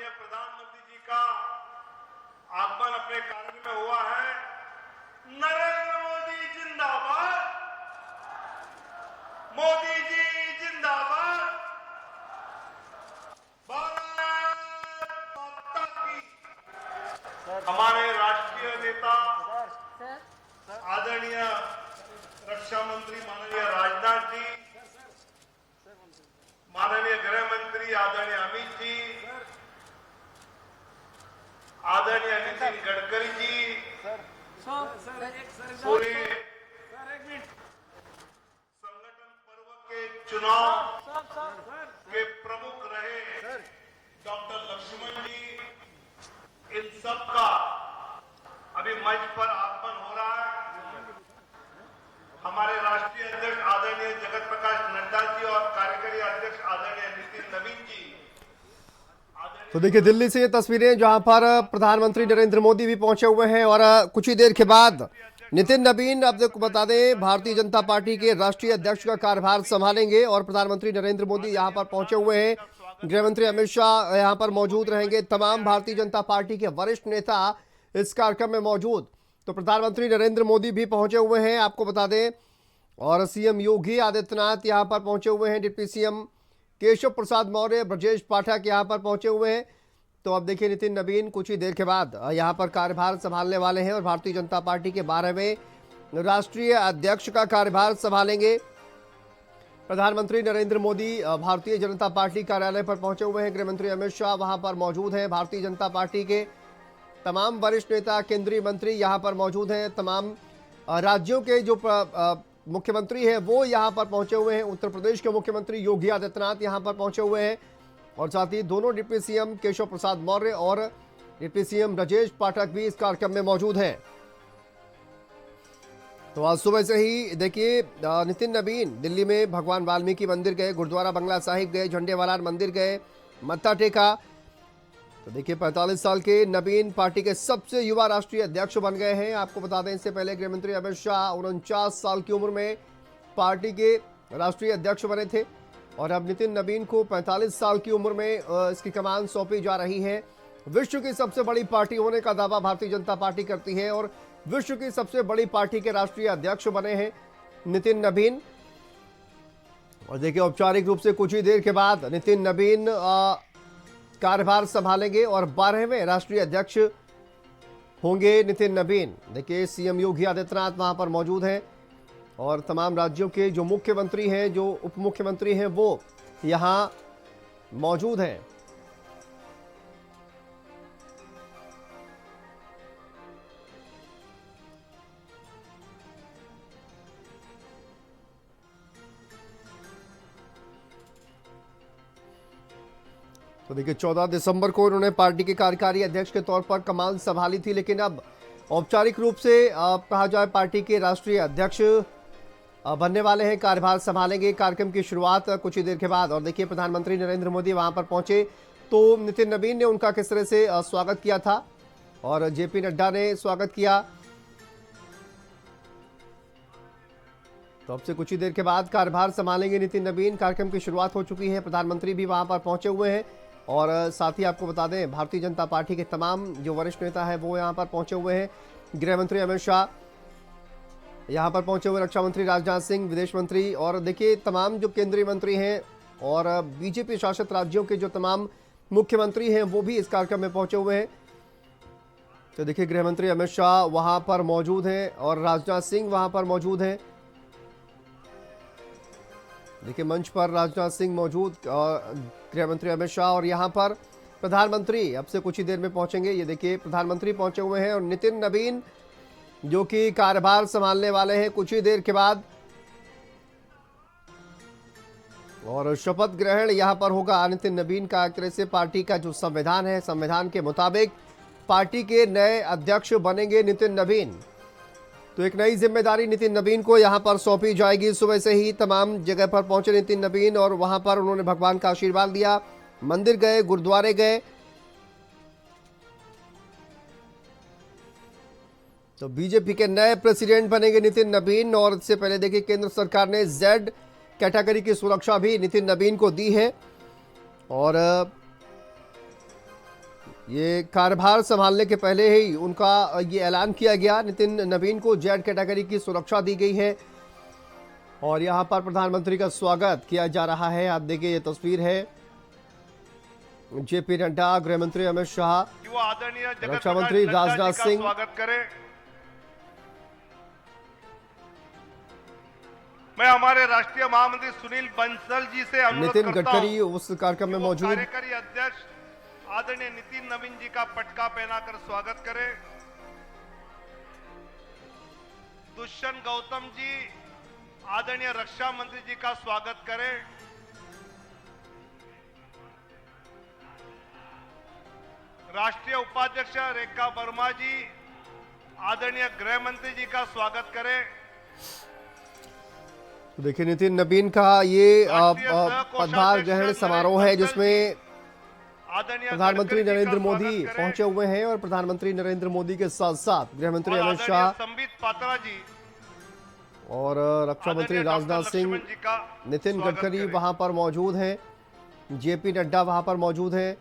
माननीय प्रधानमंत्री जी का आगमन अपने कार्य में हुआ है। नरेंद्र मोदी जिंदाबाद, मोदी जी जिंदाबाद, भारत माता की। हमारे राष्ट्रीय नेता आदरणीय रक्षा मंत्री माननीय राजनाथ जी, माननीय गृह मंत्री आदरणीय अमित जी, आदरणीय नितिन गडकरी जी, पूरे संगठन पर्व के चुनाव के प्रमुख रहे डॉक्टर लक्ष्मण जी, इन सब का अभी मंच पर आगमन हो रहा है। हमारे राष्ट्रीय अध्यक्ष आदरणीय जगत प्रकाश नड्डा जी और कार्यकारी अध्यक्ष आदरणीय नितिन नवीन जी। तो देखिए दिल्ली से ये तस्वीरें जहां पर प्रधानमंत्री नरेंद्र मोदी भी पहुंचे हुए हैं और कुछ ही देर के बाद नितिन नवीन, अब देखो बता दें, भारतीय जनता पार्टी के राष्ट्रीय अध्यक्ष का कार्यभार संभालेंगे और प्रधानमंत्री नरेंद्र मोदी यहां पर पहुंचे हुए हैं। गृह मंत्री अमित शाह यहां पर मौजूद रहेंगे। तमाम भारतीय जनता पार्टी के वरिष्ठ नेता इस कार्यक्रम में मौजूद। तो प्रधानमंत्री नरेंद्र मोदी भी पहुंचे हुए हैं, आपको बता दें, और सीएम योगी आदित्यनाथ यहां पर पहुंचे हुए हैं। डिप्टी सीएम केशव प्रसाद मौर्य, ब्रजेश पाठक यहां पर पहुंचे हुए हैं। तो अब देखिए नितिन नवीन कुछ ही देर के बाद यहां पर कार्यभार संभालने वाले हैं और भारतीय जनता पार्टी के 12वें राष्ट्रीय अध्यक्ष का कार्यभार संभालेंगे। प्रधानमंत्री नरेंद्र मोदी भारतीय जनता पार्टी कार्यालय पर पहुंचे हुए हैं। गृहमंत्री अमित शाह वहां पर मौजूद हैं। भारतीय जनता पार्टी के तमाम वरिष्ठ नेता, केंद्रीय मंत्री यहां पर मौजूद हैं। तमाम राज्यों के जो मुख्यमंत्री हैं वो यहां पर पहुंचे हुए हैं। उत्तर प्रदेश के मुख्यमंत्री योगी आदित्यनाथ यहां पर पहुंचे हुए हैं और साथ ही दोनों डिप्टी सीएम केशव प्रसाद मौर्य और डिप्टी सीएम ब्रजेश पाठक भी इस कार्यक्रम में मौजूद हैं। तो आज सुबह से ही देखिए नितिन नवीन दिल्ली में भगवान वाल्मीकि मंदिर गए, गुरुद्वारा बंगला साहिब गए, झंडेवालान मंदिर गए, मत्था टेका। तो देखिए 45 साल के नवीन पार्टी के सबसे युवा राष्ट्रीय अध्यक्ष बन गए हैं। आपको बता दें, इससे पहले गृहमंत्री अमित शाह 49 साल की उम्र में पार्टी के राष्ट्रीय अध्यक्ष बने थे और अब नितिन नवीन को 45 साल की उम्र में इसकी कमान सौंपी जा रही है। विश्व की सबसे बड़ी पार्टी होने का दावा भारतीय जनता पार्टी करती है और विश्व की सबसे बड़ी पार्टी के राष्ट्रीय अध्यक्ष बने हैं नितिन नवीन। और देखिए औपचारिक रूप से कुछ ही देर के बाद नितिन नवीन कार्यभार संभालेंगे और 12वें राष्ट्रीय अध्यक्ष होंगे नितिन नवीन। देखिए सीएम योगी आदित्यनाथ वहां पर मौजूद हैं और तमाम राज्यों के जो मुख्यमंत्री हैं, जो उप मुख्यमंत्री हैं, वो यहां मौजूद हैं। तो देखिए 14 दिसंबर को उन्होंने पार्टी के कार्यकारी अध्यक्ष के तौर पर कमान संभाली थी, लेकिन अब औपचारिक रूप से कहा जाए पार्टी के राष्ट्रीय अध्यक्ष बनने वाले हैं, कार्यभार संभालेंगे। कार्यक्रम की शुरुआत कुछ ही देर के बाद और देखिए प्रधानमंत्री नरेंद्र मोदी वहां पर पहुंचे तो नितिन नवीन ने उनका किस तरह से स्वागत किया था और जेपी नड्डा ने स्वागत किया। तो अब से कुछ ही देर के बाद कार्यभार संभालेंगे नितिन नवीन। कार्यक्रम की शुरुआत हो चुकी है, प्रधानमंत्री भी वहां पर पहुंचे हुए हैं और साथ ही आपको बता दें भारतीय जनता पार्टी के तमाम जो वरिष्ठ नेता हैं वो यहां पर पहुंचे हुए हैं। गृह मंत्री अमित शाह यहां पर पहुंचे हुए, रक्षा मंत्री राजनाथ सिंह, विदेश मंत्री और देखिए तमाम जो केंद्रीय मंत्री हैं और बीजेपी शासित राज्यों के जो तमाम मुख्यमंत्री हैं वो भी इस कार्यक्रम में पहुंचे हुए हैं। तो देखिए गृह मंत्री अमित शाह वहां पर मौजूद हैं और राजनाथ सिंह वहां पर मौजूद हैं। देखिए मंच पर राजनाथ सिंह मौजूद, गृह मंत्री अमित शाह और यहाँ पर प्रधानमंत्री अब से कुछ ही देर में पहुंचेंगे। ये देखिए प्रधानमंत्री पहुंचे हुए हैं और नितिन नवीन जो कि कार्यभार संभालने वाले हैं कुछ ही देर के बाद और शपथ ग्रहण यहाँ पर होगा नितिन नवीन का। एक तरह से पार्टी का जो संविधान है, संविधान के मुताबिक पार्टी के नए अध्यक्ष बनेंगे नितिन नवीन। तो एक नई जिम्मेदारी नितिन नवीन को यहां पर सौंपी जाएगी। सुबह से ही तमाम जगह पर पहुंचे नितिन नवीन और वहां पर उन्होंने भगवान का आशीर्वाद लिया, मंदिर गए, गुरुद्वारे गए। तो बीजेपी के नए प्रेसिडेंट बनेंगे नितिन नवीन और इससे पहले देखिए केंद्र सरकार ने जेड कैटेगरी की सुरक्षा भी नितिन नवीन को दी है और ये कार्यभार संभालने के पहले ही उनका ये ऐलान किया गया। नितिन नवीन को जेड कैटेगरी की सुरक्षा दी गई है और यहां पर प्रधानमंत्री का स्वागत किया जा रहा है। आप देखिए, ये तस्वीर है जेपी नड्डा, गृह मंत्री अमित शाह, आदरणीय रक्षा मंत्री राजनाथ सिंह, स्वागत करें। मैं हमारे राष्ट्रीय महामंत्री सुनील बंसल जी से अनुरोध नितिन करता हूं गडकरी उस कार्यक्रम में मौजूद। कार्यकारी अध्यक्ष आदरणीय नितिन नवीन जी का पटका पहनाकर स्वागत करें। दुष्यंत गौतम जी आदरणीय रक्षा मंत्री जी का स्वागत करें। राष्ट्रीय उपाध्यक्ष रेखा वर्मा जी आदरणीय गृह मंत्री जी का स्वागत करें। देखिए, नितिन नवीन का ये पदभार ग्रहण समारोह है जिसमें प्रधानमंत्री नरेंद्र मोदी पहुंचे हुए हैं और प्रधानमंत्री नरेंद्र मोदी के साथ साथ गृह मंत्री अमित शाह, संबित पात्रा जी और रक्षा मंत्री राजनाथ सिंह, नितिन गडकरी वहां पर मौजूद हैं, जेपी नड्डा वहां पर मौजूद हैं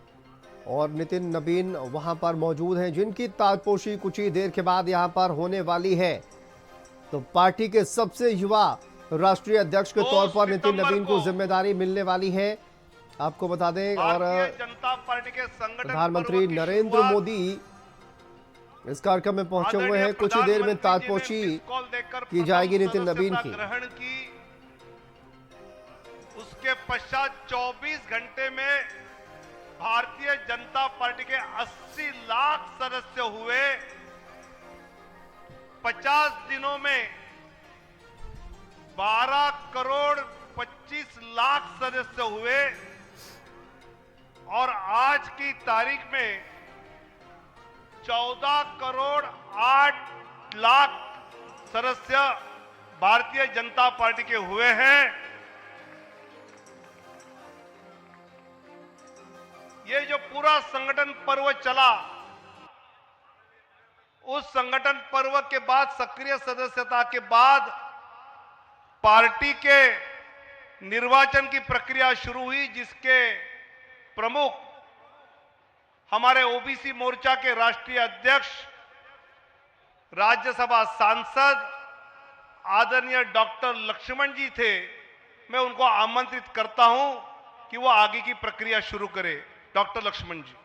और नितिन नवीन वहां पर मौजूद हैं, जिनकी ताजपोशी कुछ ही देर के बाद यहां पर होने वाली है। तो पार्टी के सबसे युवा राष्ट्रीय अध्यक्ष के तौर पर नितिन नवीन को जिम्मेदारी मिलने वाली है, आपको बता दें। और जनता पार्टी के संगठन प्रधानमंत्री नरेंद्र मोदी इस कार्यक्रम में पहुंचे हुए हैं। कुछ ही देर में ताजपोशी की जाएगी नितिन नवीन की। ग्रहण की उसके पश्चात 24 घंटे में भारतीय जनता पार्टी के 80 लाख सदस्य हुए। 50 दिनों में 12 करोड़ 25 लाख सदस्य हुए और आज की तारीख में 14 करोड़ 8 लाख सदस्य भारतीय जनता पार्टी के हुए हैं। ये जो पूरा संगठन पर्व चला, उस संगठन पर्व के बाद, सक्रिय सदस्यता के बाद पार्टी के निर्वाचन की प्रक्रिया शुरू हुई, जिसके प्रमुख हमारे ओबीसी मोर्चा के राष्ट्रीय अध्यक्ष, राज्यसभा सांसद आदरणीय डॉक्टर लक्ष्मण जी थे। मैं उनको आमंत्रित करता हूं कि वो आगे की प्रक्रिया शुरू करें। डॉक्टर लक्ष्मण जी।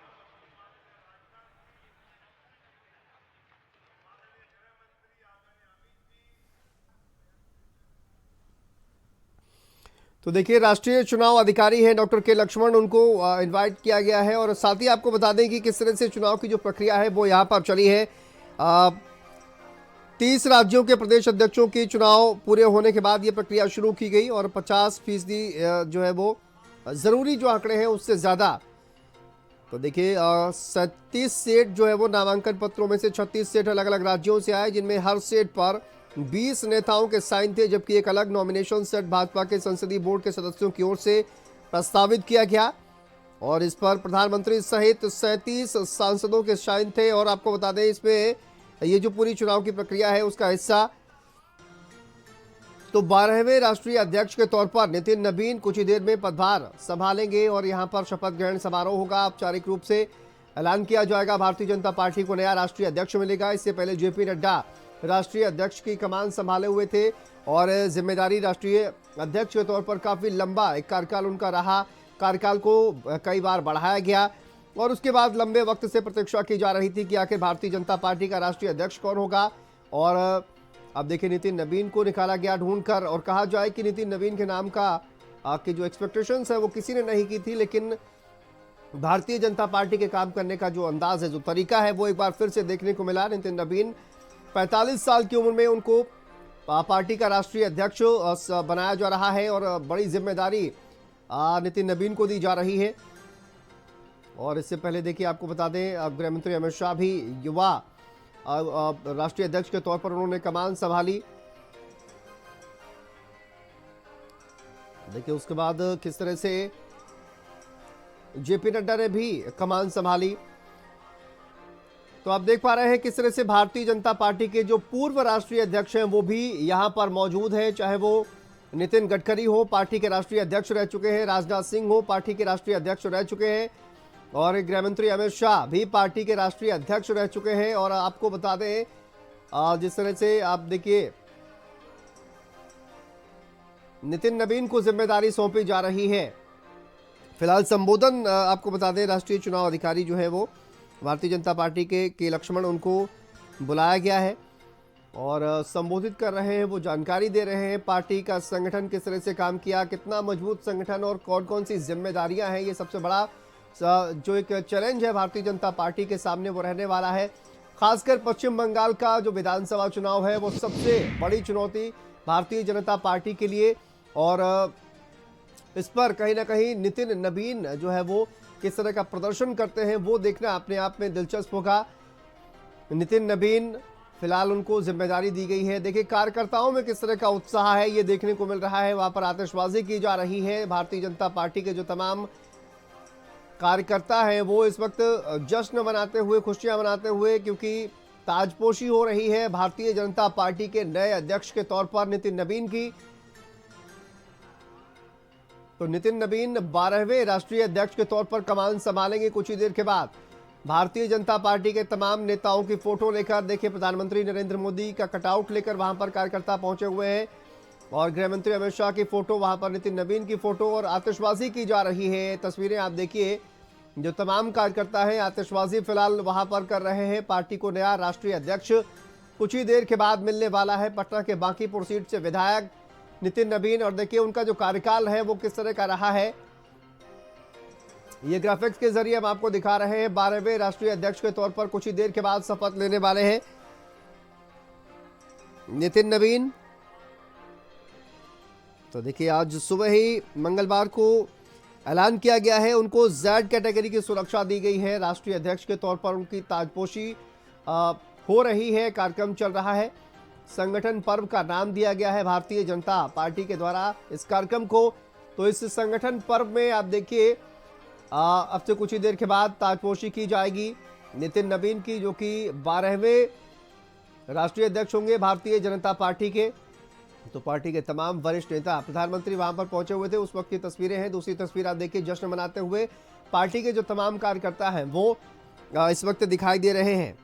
तो देखिए, राष्ट्रीय चुनाव अधिकारी हैं डॉक्टर के लक्ष्मण, उनको इनवाइट किया गया है। और साथ ही आपको बता दें कि किस तरह से चुनाव की जो प्रक्रिया है वो यहाँ पर चली है। 30 राज्यों के प्रदेश अध्यक्षों की चुनाव पूरे होने के बाद ये प्रक्रिया शुरू की गई और 50% जो है वो जरूरी जो आंकड़े हैं उससे ज्यादा। तो देखिए, 37 सीट जो है वो नामांकन पत्रों में से 36 सीट अलग अलग राज्यों से आए, जिनमें हर सीट पर 20 नेताओं के साइन थे, जबकि एक अलग नॉमिनेशन सेट भाजपा के संसदीय बोर्ड के सदस्यों की ओर से प्रस्तावित किया गया और इस पर प्रधानमंत्री सहित 37 सांसदों के साइन थे। और आपको बता दें, इसमें ये जो पूरी चुनाव की प्रक्रिया है उसका हिस्सा तो 12वें राष्ट्रीय अध्यक्ष के तौर पर नितिन नवीन कुछ ही देर में पदभार संभालेंगे और यहां पर शपथ ग्रहण समारोह होगा। औपचारिक रूप से ऐलान किया जाएगा, भारतीय जनता पार्टी को नया राष्ट्रीय अध्यक्ष मिलेगा। इससे पहले जेपी नड्डा राष्ट्रीय अध्यक्ष की कमान संभाले हुए थे और जिम्मेदारी राष्ट्रीय अध्यक्ष के तौर पर काफी लंबा एक कार्यकाल उनका रहा। कार्यकाल को कई बार बढ़ाया गया और उसके बाद लंबे वक्त से प्रतीक्षा की जा रही थी कि आखिर भारतीय जनता पार्टी का राष्ट्रीय अध्यक्ष कौन होगा। और अब देखिए, नितिन नवीन को निकाला गया ढूंढकर और कहा जाए कि नितिन नवीन के नाम का आपकी जो एक्सपेक्टेशंस है वो किसी ने नहीं की थी, लेकिन भारतीय जनता पार्टी के काम करने का जो अंदाज है, जो तरीका है, वो एक बार फिर से देखने को मिला। नितिन नवीन 45 साल की उम्र में उनको पार्टी का राष्ट्रीय अध्यक्ष बनाया जा रहा है और बड़ी जिम्मेदारी नितिन नवीन को दी जा रही है। और इससे पहले देखिए, आपको बता दें, गृह मंत्री अमित शाह भी युवा राष्ट्रीय अध्यक्ष के तौर पर उन्होंने कमान संभाली। देखिए, उसके बाद किस तरह से जेपी नड्डा ने भी कमान संभाली। तो आप देख पा रहे हैं किस तरह से भारतीय जनता पार्टी के जो पूर्व राष्ट्रीय अध्यक्ष हैं वो भी यहां पर मौजूद हैं, चाहे वो नितिन गडकरी हो, पार्टी के राष्ट्रीय अध्यक्ष रह चुके हैं, राजनाथ सिंह हो, पार्टी के राष्ट्रीय अध्यक्ष रह चुके हैं, और गृह मंत्री अमित शाह भी पार्टी के राष्ट्रीय अध्यक्ष रह चुके हैं। और आपको बता दें जिस तरह से आप देखिए नितिन नबीन को जिम्मेदारी सौंपी जा रही है। फिलहाल संबोधन आपको बता दें राष्ट्रीय चुनाव अधिकारी जो है वो भारतीय जनता पार्टी के लक्ष्मण उनको बुलाया गया है और संबोधित कर रहे हैं, वो जानकारी दे रहे हैं पार्टी का संगठन किस तरह से काम किया, कितना मजबूत संगठन और कौन कौन सी जिम्मेदारियां हैं। ये सबसे बड़ा जो एक चैलेंज है भारतीय जनता पार्टी के सामने वो रहने वाला है। खासकर पश्चिम बंगाल का जो विधानसभा चुनाव है वो सबसे बड़ी चुनौती भारतीय जनता पार्टी के लिए और इस पर कहीं ना कहीं नितिन नबीन जो है वो किस तरह का प्रदर्शन करते हैं वो देखना अपने आप में दिलचस्प होगा। नितिन नबीन फिलहाल उनको जिम्मेदारी दी गई है। देखिए कार्यकर्ताओं में किस तरह का उत्साह है ये देखने को मिल रहा है। वहां पर आतिशबाजी की जा रही है। भारतीय जनता पार्टी के जो तमाम कार्यकर्ता हैं वो इस वक्त जश्न मनाते हुए, खुशियां मनाते हुए, क्योंकि ताजपोशी हो रही है भारतीय जनता पार्टी के नए अध्यक्ष के तौर पर नितिन नबीन की। तो नितिन नबीन 12वें राष्ट्रीय अध्यक्ष के तौर पर कमान संभालेंगे कुछ ही देर के बाद। भारतीय जनता पार्टी के तमाम नेताओं की फोटो लेकर देखिए प्रधानमंत्री नरेंद्र मोदी का कटआउट लेकर वहां पर कार्यकर्ता पहुंचे हुए हैं और गृह मंत्री अमित शाह की फोटो, वहां पर नितिन नबीन की फोटो और आतिशबाजी की जा रही है। तस्वीरें आप देखिए, जो तमाम कार्यकर्ता हैं आतिशबाजी फिलहाल वहां पर कर रहे हैं। पार्टी को नया राष्ट्रीय अध्यक्ष कुछ ही देर के बाद मिलने वाला है। पटना के बांकीपुर सीट से विधायक नितिन नबीन और देखिए उनका जो कार्यकाल है वो किस तरह का रहा है ये ग्राफिक्स के जरिए हम आपको दिखा रहे हैं। 12वें राष्ट्रीय अध्यक्ष के तौर पर कुछ ही देर के बाद शपथ लेने वाले हैं नितिन नबीन। तो देखिए आज सुबह ही मंगलवार को ऐलान किया गया है, उनको Z कैटेगरी की सुरक्षा दी गई है। राष्ट्रीय अध्यक्ष के तौर पर उनकी ताजपोशी हो रही है, कार्यक्रम चल रहा है। संगठन पर्व का नाम दिया गया है भारतीय जनता पार्टी के द्वारा इस कार्यक्रम को। तो इस संगठन पर्व में आप देखिए अब से कुछ ही देर के बाद ताजपोशी की जाएगी नितिन नबीन की, जो कि 12वें राष्ट्रीय अध्यक्ष होंगे भारतीय जनता पार्टी के। तो पार्टी के तमाम वरिष्ठ नेता, प्रधानमंत्री वहां पर पहुंचे हुए थे, उस वक्त की तस्वीरें हैं। दूसरी तस्वीर आप देखिए जश्न मनाते हुए पार्टी के जो तमाम कार्यकर्ता हैं वो इस वक्त दिखाई दे रहे हैं।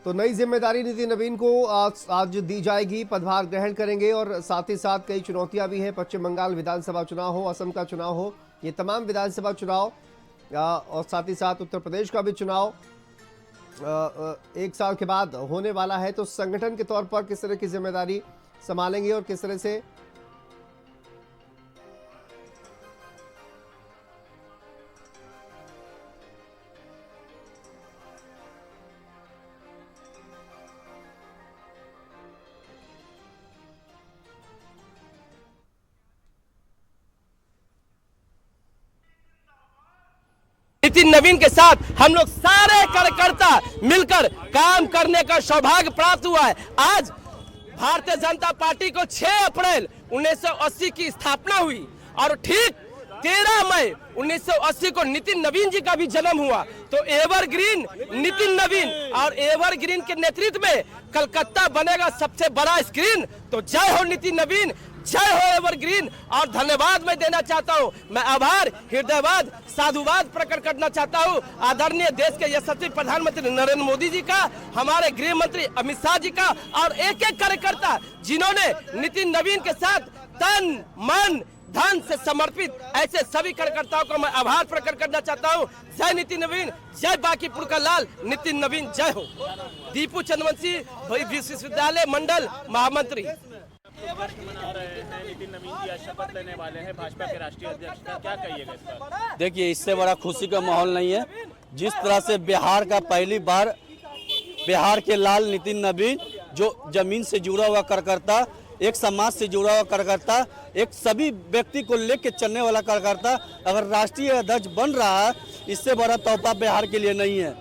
तो नई जिम्मेदारी नितिन नबीन को आज दी जाएगी, पदभार ग्रहण करेंगे और साथ ही साथ कई चुनौतियां भी हैं। पश्चिम बंगाल विधानसभा चुनाव हो, असम का चुनाव हो, ये तमाम विधानसभा चुनाव और साथ ही साथ उत्तर प्रदेश का भी चुनाव एक साल के बाद होने वाला है। तो संगठन के तौर पर किस तरह की जिम्मेदारी संभालेंगे और किस तरह से नितिन नबीन के साथ हम लोग सारे कार्यकर्ता मिलकर काम करने का सौभाग्य प्राप्त हुआ है। आज भारतीय जनता पार्टी को 6 अप्रैल 1980 की स्थापना हुई और ठीक 13 मई 1980 को नितिन नबीन जी का भी जन्म हुआ। तो एवरग्रीन नितिन नबीन और एवरग्रीन के नेतृत्व में कलकत्ता बनेगा सबसे बड़ा स्क्रीन। तो जय हो नितिन नबीन, जय हो एवरग्रीन। और धन्यवाद मैं देना चाहता हूं, मैं आभार, हृदयवाद, साधुवाद प्रकट करना चाहता हूं आदरणीय देश के यशस्वी प्रधानमंत्री नरेंद्र मोदी जी का, हमारे गृह मंत्री अमित शाह जी का और एक एक कार्यकर्ता जिन्होंने नितिन नबीन के साथ तन मन धन से समर्पित ऐसे सभी कार्यकर्ताओं को मैं आभार प्रकट करना चाहता हूं। जय नितिन नबीन, जय बांकीपुर का लाल नितिन नबीन, जय हो। दीपू चंद्रवंशी विश्वविद्यालय मंडल महामंत्री। मना रहे हैं नितिन नबीन जी आज शपथ लेने वाले हैं भाजपा के राष्ट्रीय अध्यक्ष का, क्या कहिएगा इस पर? देखिए इससे बड़ा खुशी का माहौल नहीं है। जिस तरह से बिहार का पहली बार बिहार के लाल नितिन नबीन, जो जमीन से जुड़ा हुआ कार्यकर्ता, एक समाज से जुड़ा हुआ कार्यकर्ता, एक सभी व्यक्ति को लेकर चलने वाला कार्यकर्ता अगर राष्ट्रीय अध्यक्ष बन रहा है, इससे बड़ा तोहफा बिहार के लिए नहीं है।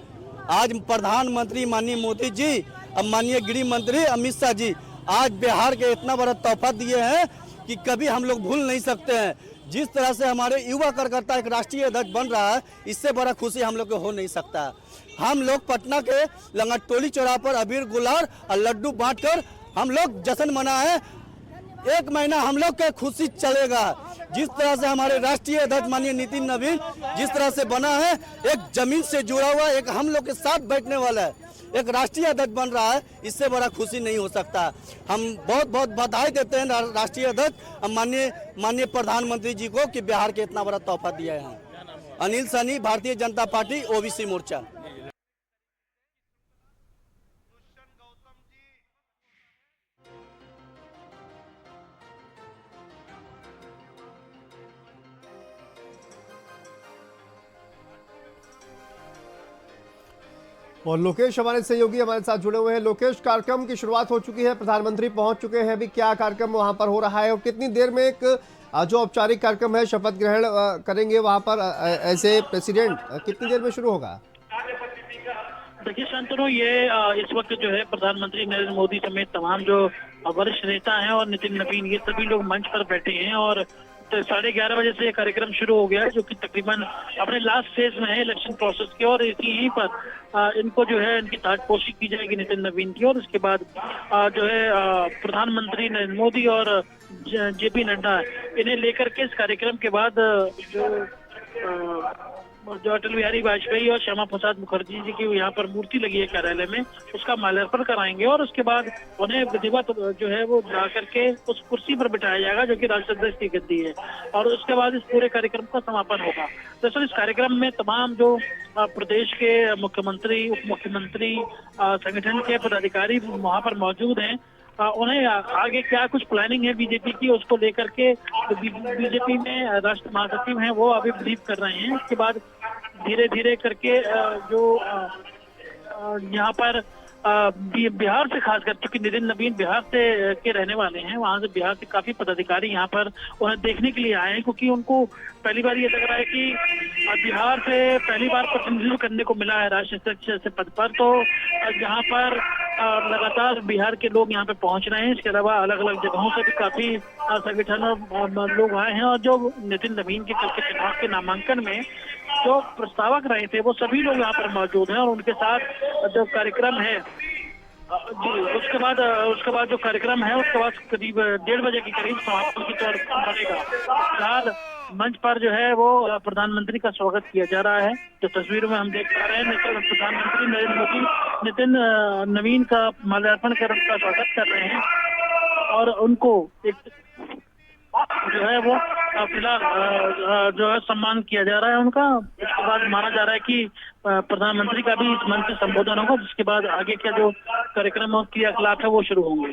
आज प्रधानमंत्री माननीय मोदी जी और माननीय गृह मंत्री अमित शाह जी आज बिहार के इतना बड़ा तोहफा दिए हैं कि कभी हम लोग भूल नहीं सकते हैं। जिस तरह से हमारे युवा कार्यकर्ता एक राष्ट्रीय अध्यक्ष बन रहा है, इससे बड़ा खुशी हम लोग को हो नहीं सकता। हम लोग पटना के लंगटोली चौराहे पर अबीर गुलाल और लड्डू बांटकर हम लोग जश्न मनाए। 1 महीना हम लोग का खुशी चलेगा। जिस तरह से हमारे राष्ट्रीय अध्यक्ष माननीय नितिन नवीन जिस तरह से बना है, एक जमीन से जुड़ा हुआ, एक हम लोग के साथ बैठने वाला है, एक राष्ट्रीय अध्यक्ष बन रहा है, इससे बड़ा खुशी नहीं हो सकता। हम बहुत बहुत बधाई देते हैं राष्ट्रीय अध्यक्ष माननीय प्रधानमंत्री जी को कि बिहार के इतना बड़ा तोहफा दिया है। अनिल सैनी, भारतीय जनता पार्टी, ओबीसी मोर्चा। और लोकेश हमारे सहयोगी हमारे साथ जुड़े हुए हैं। लोकेश, कार्यक्रम की शुरुआत हो चुकी है, प्रधानमंत्री पहुंच चुके हैं, अभी क्या कार्यक्रम वहां पर हो रहा है और कितनी देर में एक जो औपचारिक कार्यक्रम है शपथ ग्रहण करेंगे वहां पर ऐसे प्रेसिडेंट, कितनी देर में शुरू होगा? देखिए शांतनु, ये इस वक्त जो है प्रधानमंत्री नरेंद्र मोदी समेत तमाम जो वरिष्ठ नेता हैं और नितिन नवीन, ये सभी लोग मंच पर बैठे हैं और 11:30 बजे से कार्यक्रम शुरू हो गया है, जो कि तकरीबन अपने लास्ट फेज में है इलेक्शन प्रोसेस के। और यहीं पर इनको जो है इनकी ताजपोशी की जाएगी नितिन नवीन की, और उसके बाद जो है प्रधानमंत्री नरेंद्र मोदी और जेपी नड्डा इन्हें लेकर के इस कार्यक्रम के बाद जो अटल बिहारी वाजपेयी और श्यामा प्रसाद मुखर्जी जी की यहाँ पर मूर्ति लगी है कार्यालय में, उसका माल्यार्पण कराएंगे और उसके बाद उन्हें विधिवत जो है वो ला करके उस कुर्सी पर बिठाया जाएगा जो कि राष्ट्रीय अध्यक्ष की गद्दी है, और उसके बाद इस पूरे कार्यक्रम का समापन होगा। दरअसल इस कार्यक्रम में तमाम जो प्रदेश के मुख्यमंत्री, उप मुख्यमंत्री, संगठन के पदाधिकारी वहाँ पर मौजूद हैं। उन्हें आगे क्या कुछ प्लानिंग है बीजेपी की, उसको लेकर के बीजेपी में राष्ट्रीय महासचिव हैं वो अभी ब्रीफ कर रहे हैं। उसके बाद धीरे धीरे करके जो यहाँ पर बिहार से खासकर, क्योंकि नितिन नवीन बिहार से के रहने वाले हैं, वहां से बिहार से काफी पदाधिकारी यहाँ पर उन्हें देखने के लिए आए हैं, क्योंकि उनको पहली बार ये लग रहा है कि बिहार से पहली बार प्रतिनिधित्व करने को मिला है राष्ट्रीय अध्यक्ष से पद पर। तो यहाँ पर लगातार बिहार के लोग यहाँ पे पहुंच रहे हैं। इसके अलावा अलग अलग जगहों से भी काफी संगठन और लोग आए हैं, और जो नितिन नवीन के कल के चुनाव के नामांकन में जो प्रस्तावक रहे थे वो सभी लोग यहाँ पर मौजूद हैं, और उनके साथ जो कार्यक्रम है जी, उसके बाद जो कार्यक्रम है उसके बाद करीब 1:30 बजे के करीब समापन की तौर पर बनेगा। फिलहाल मंच पर जो है वो प्रधानमंत्री का स्वागत किया जा रहा है। जो तस्वीरों में हम देख पा रहे हैं, प्रधानमंत्री नरेंद्र मोदी नितिन नवीन का माल्यार्पण कर उनका स्वागत कर रहे हैं, और उनको एक जो है वो फिलहाल जो है सम्मान किया जा रहा है उनका। उसके बाद माना जा रहा है कि प्रधानमंत्री का भी इस मंच से संबोधन होगा, जिसके बाद आगे क्या जो कार्यक्रम और क्रियाकलाप है वो शुरू होंगे।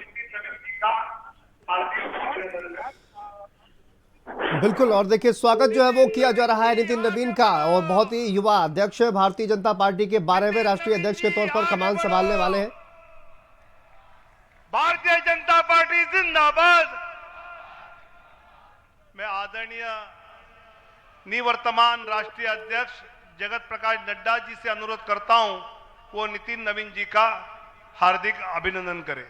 बिल्कुल, और देखिए स्वागत जो है वो किया जा रहा है नितिन नवीन का, और बहुत ही युवा अध्यक्ष भारतीय जनता पार्टी के 12वें राष्ट्रीय अध्यक्ष के तौर पर कमान संभालने वाले हैं। भारतीय जनता पार्टी जिंदाबाद। मैं आदरणीय निवर्तमान राष्ट्रीय अध्यक्ष जगत प्रकाश नड्डा जी से अनुरोध करता हूं वो नितिन नवीन जी का हार्दिक अभिनंदन करें।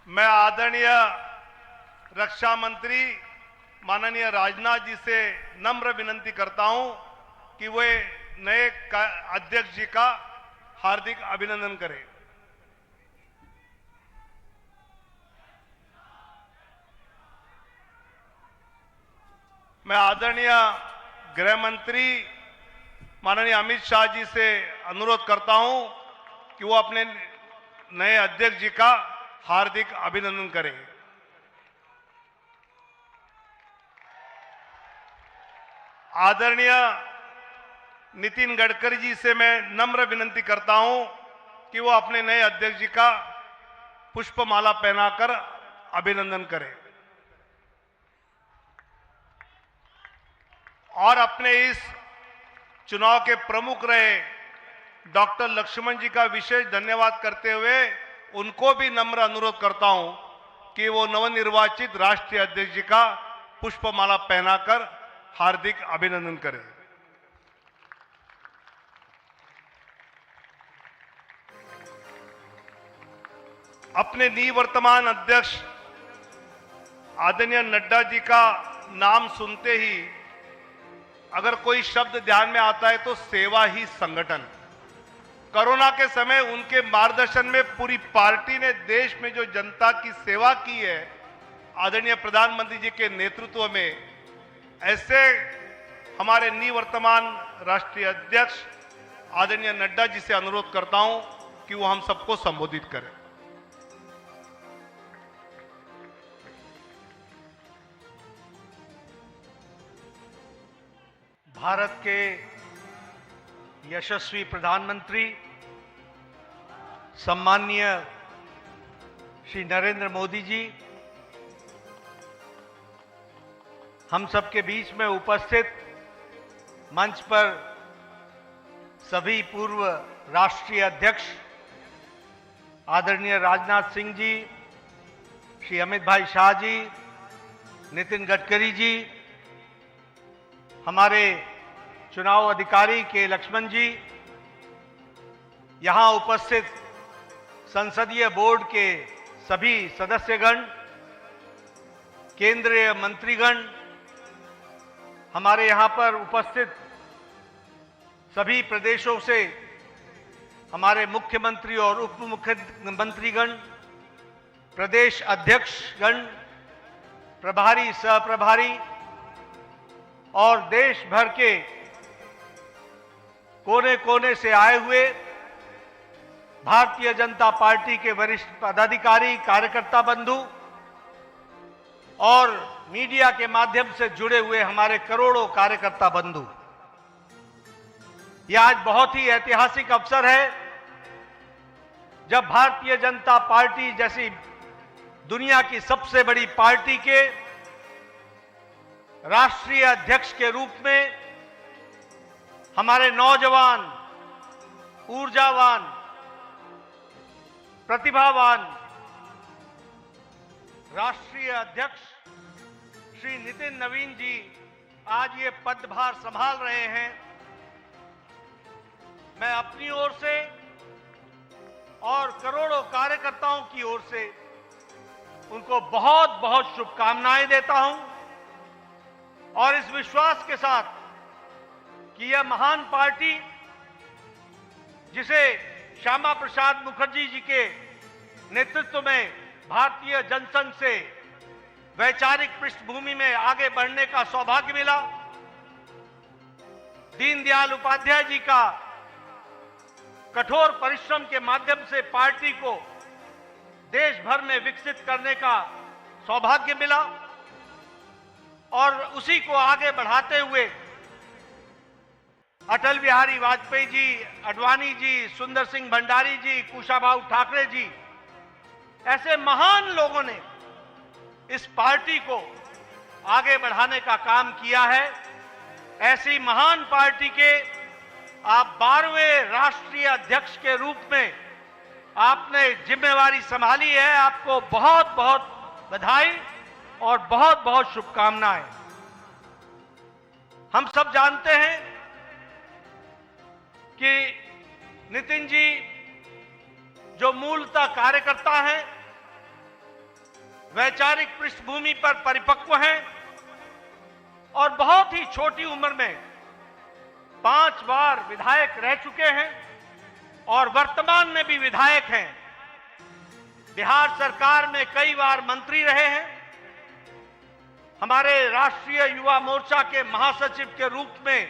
मैं आदरणीय रक्षा मंत्री माननीय राजनाथ जी से नम्र विनंती करता हूं कि वे नए अध्यक्ष जी का हार्दिक अभिनंदन करें। मैं आदरणीय गृह मंत्री माननीय अमित शाह जी से अनुरोध करता हूं कि वो अपने नए अध्यक्ष जी का हार्दिक अभिनंदन करें। आदरणीय नितिन गडकरी जी से मैं नम्र विनंती करता हूं कि वो अपने नए अध्यक्ष जी का पुष्पमाला पहनाकर अभिनंदन करें, और अपने इस चुनाव के प्रमुख रहे डॉक्टर लक्ष्मण जी का विशेष धन्यवाद करते हुए उनको भी नम्र अनुरोध करता हूं कि वो नवनिर्वाचित राष्ट्रीय अध्यक्ष जी का पुष्पमाला पहनाकर हार्दिक अभिनंदन करें। अपने निवर्तमान अध्यक्ष आदरणीय नड्डा जी का नाम सुनते ही अगर कोई शब्द ध्यान में आता है तो सेवा ही संगठन। कोरोना के समय उनके मार्गदर्शन में पूरी पार्टी ने देश में जो जनता की सेवा की है, आदरणीय प्रधानमंत्री जी के नेतृत्व में, ऐसे हमारे निवर्तमान राष्ट्रीय अध्यक्ष आदरणीय नड्डा जी से अनुरोध करता हूं कि वो हम सबको संबोधित करें। भारत के यशस्वी प्रधानमंत्री सम्माननीय श्री नरेंद्र मोदी जी, हम सबके बीच में उपस्थित मंच पर सभी पूर्व राष्ट्रीय अध्यक्ष आदरणीय राजनाथ सिंह जी, श्री अमित भाई शाह जी, नितिन गडकरी जी, हमारे चुनाव अधिकारी के लक्ष्मण जी, यहां उपस्थित संसदीय बोर्ड के सभी सदस्यगण, केंद्रीय मंत्रीगण, हमारे यहां पर उपस्थित सभी प्रदेशों से हमारे मुख्यमंत्री और उप मुख्यमंत्रीगण, प्रदेश अध्यक्षगण, प्रभारी, सहप्रभारी और देश भर के कोने कोने से आए हुए भारतीय जनता पार्टी के वरिष्ठ पदाधिकारी, कार्यकर्ता बंधु और मीडिया के माध्यम से जुड़े हुए हमारे करोड़ों कार्यकर्ता बंधु, यह आज बहुत ही ऐतिहासिक अवसर है जब भारतीय जनता पार्टी जैसी दुनिया की सबसे बड़ी पार्टी के राष्ट्रीय अध्यक्ष के रूप में हमारे नौजवान, ऊर्जावान, प्रतिभावान राष्ट्रीय अध्यक्ष श्री नितिन नवीन जी आज ये पदभार संभाल रहे हैं। मैं अपनी ओर से और करोड़ों कार्यकर्ताओं की ओर से उनको बहुत बहुत शुभकामनाएं देता हूं और इस विश्वास के साथ कि यह महान पार्टी, जिसे श्यामा प्रसाद मुखर्जी जी के नेतृत्व में भारतीय जनसंघ से वैचारिक पृष्ठभूमि में आगे बढ़ने का सौभाग्य मिला, दीनदयाल उपाध्याय जी का कठोर परिश्रम के माध्यम से पार्टी को देश भर में विकसित करने का सौभाग्य मिला और उसी को आगे बढ़ाते हुए अटल बिहारी वाजपेयी जी, अडवाणी जी, सुंदर सिंह भंडारी जी, कुशाभाऊ ठाकरे जी, ऐसे महान लोगों ने इस पार्टी को आगे बढ़ाने का काम किया है। ऐसी महान पार्टी के आप 12वें राष्ट्रीय अध्यक्ष के रूप में आपने जिम्मेवारी संभाली है। आपको बहुत बहुत बधाई और बहुत बहुत शुभकामनाएं। हम सब जानते हैं कि नितिन जी जो मूलतः कार्यकर्ता हैं, वैचारिक पृष्ठभूमि पर परिपक्व हैं और बहुत ही छोटी उम्र में 5 बार विधायक रह चुके हैं और वर्तमान में भी विधायक हैं। बिहार सरकार में कई बार मंत्री रहे हैं। हमारे राष्ट्रीय युवा मोर्चा के महासचिव के रूप में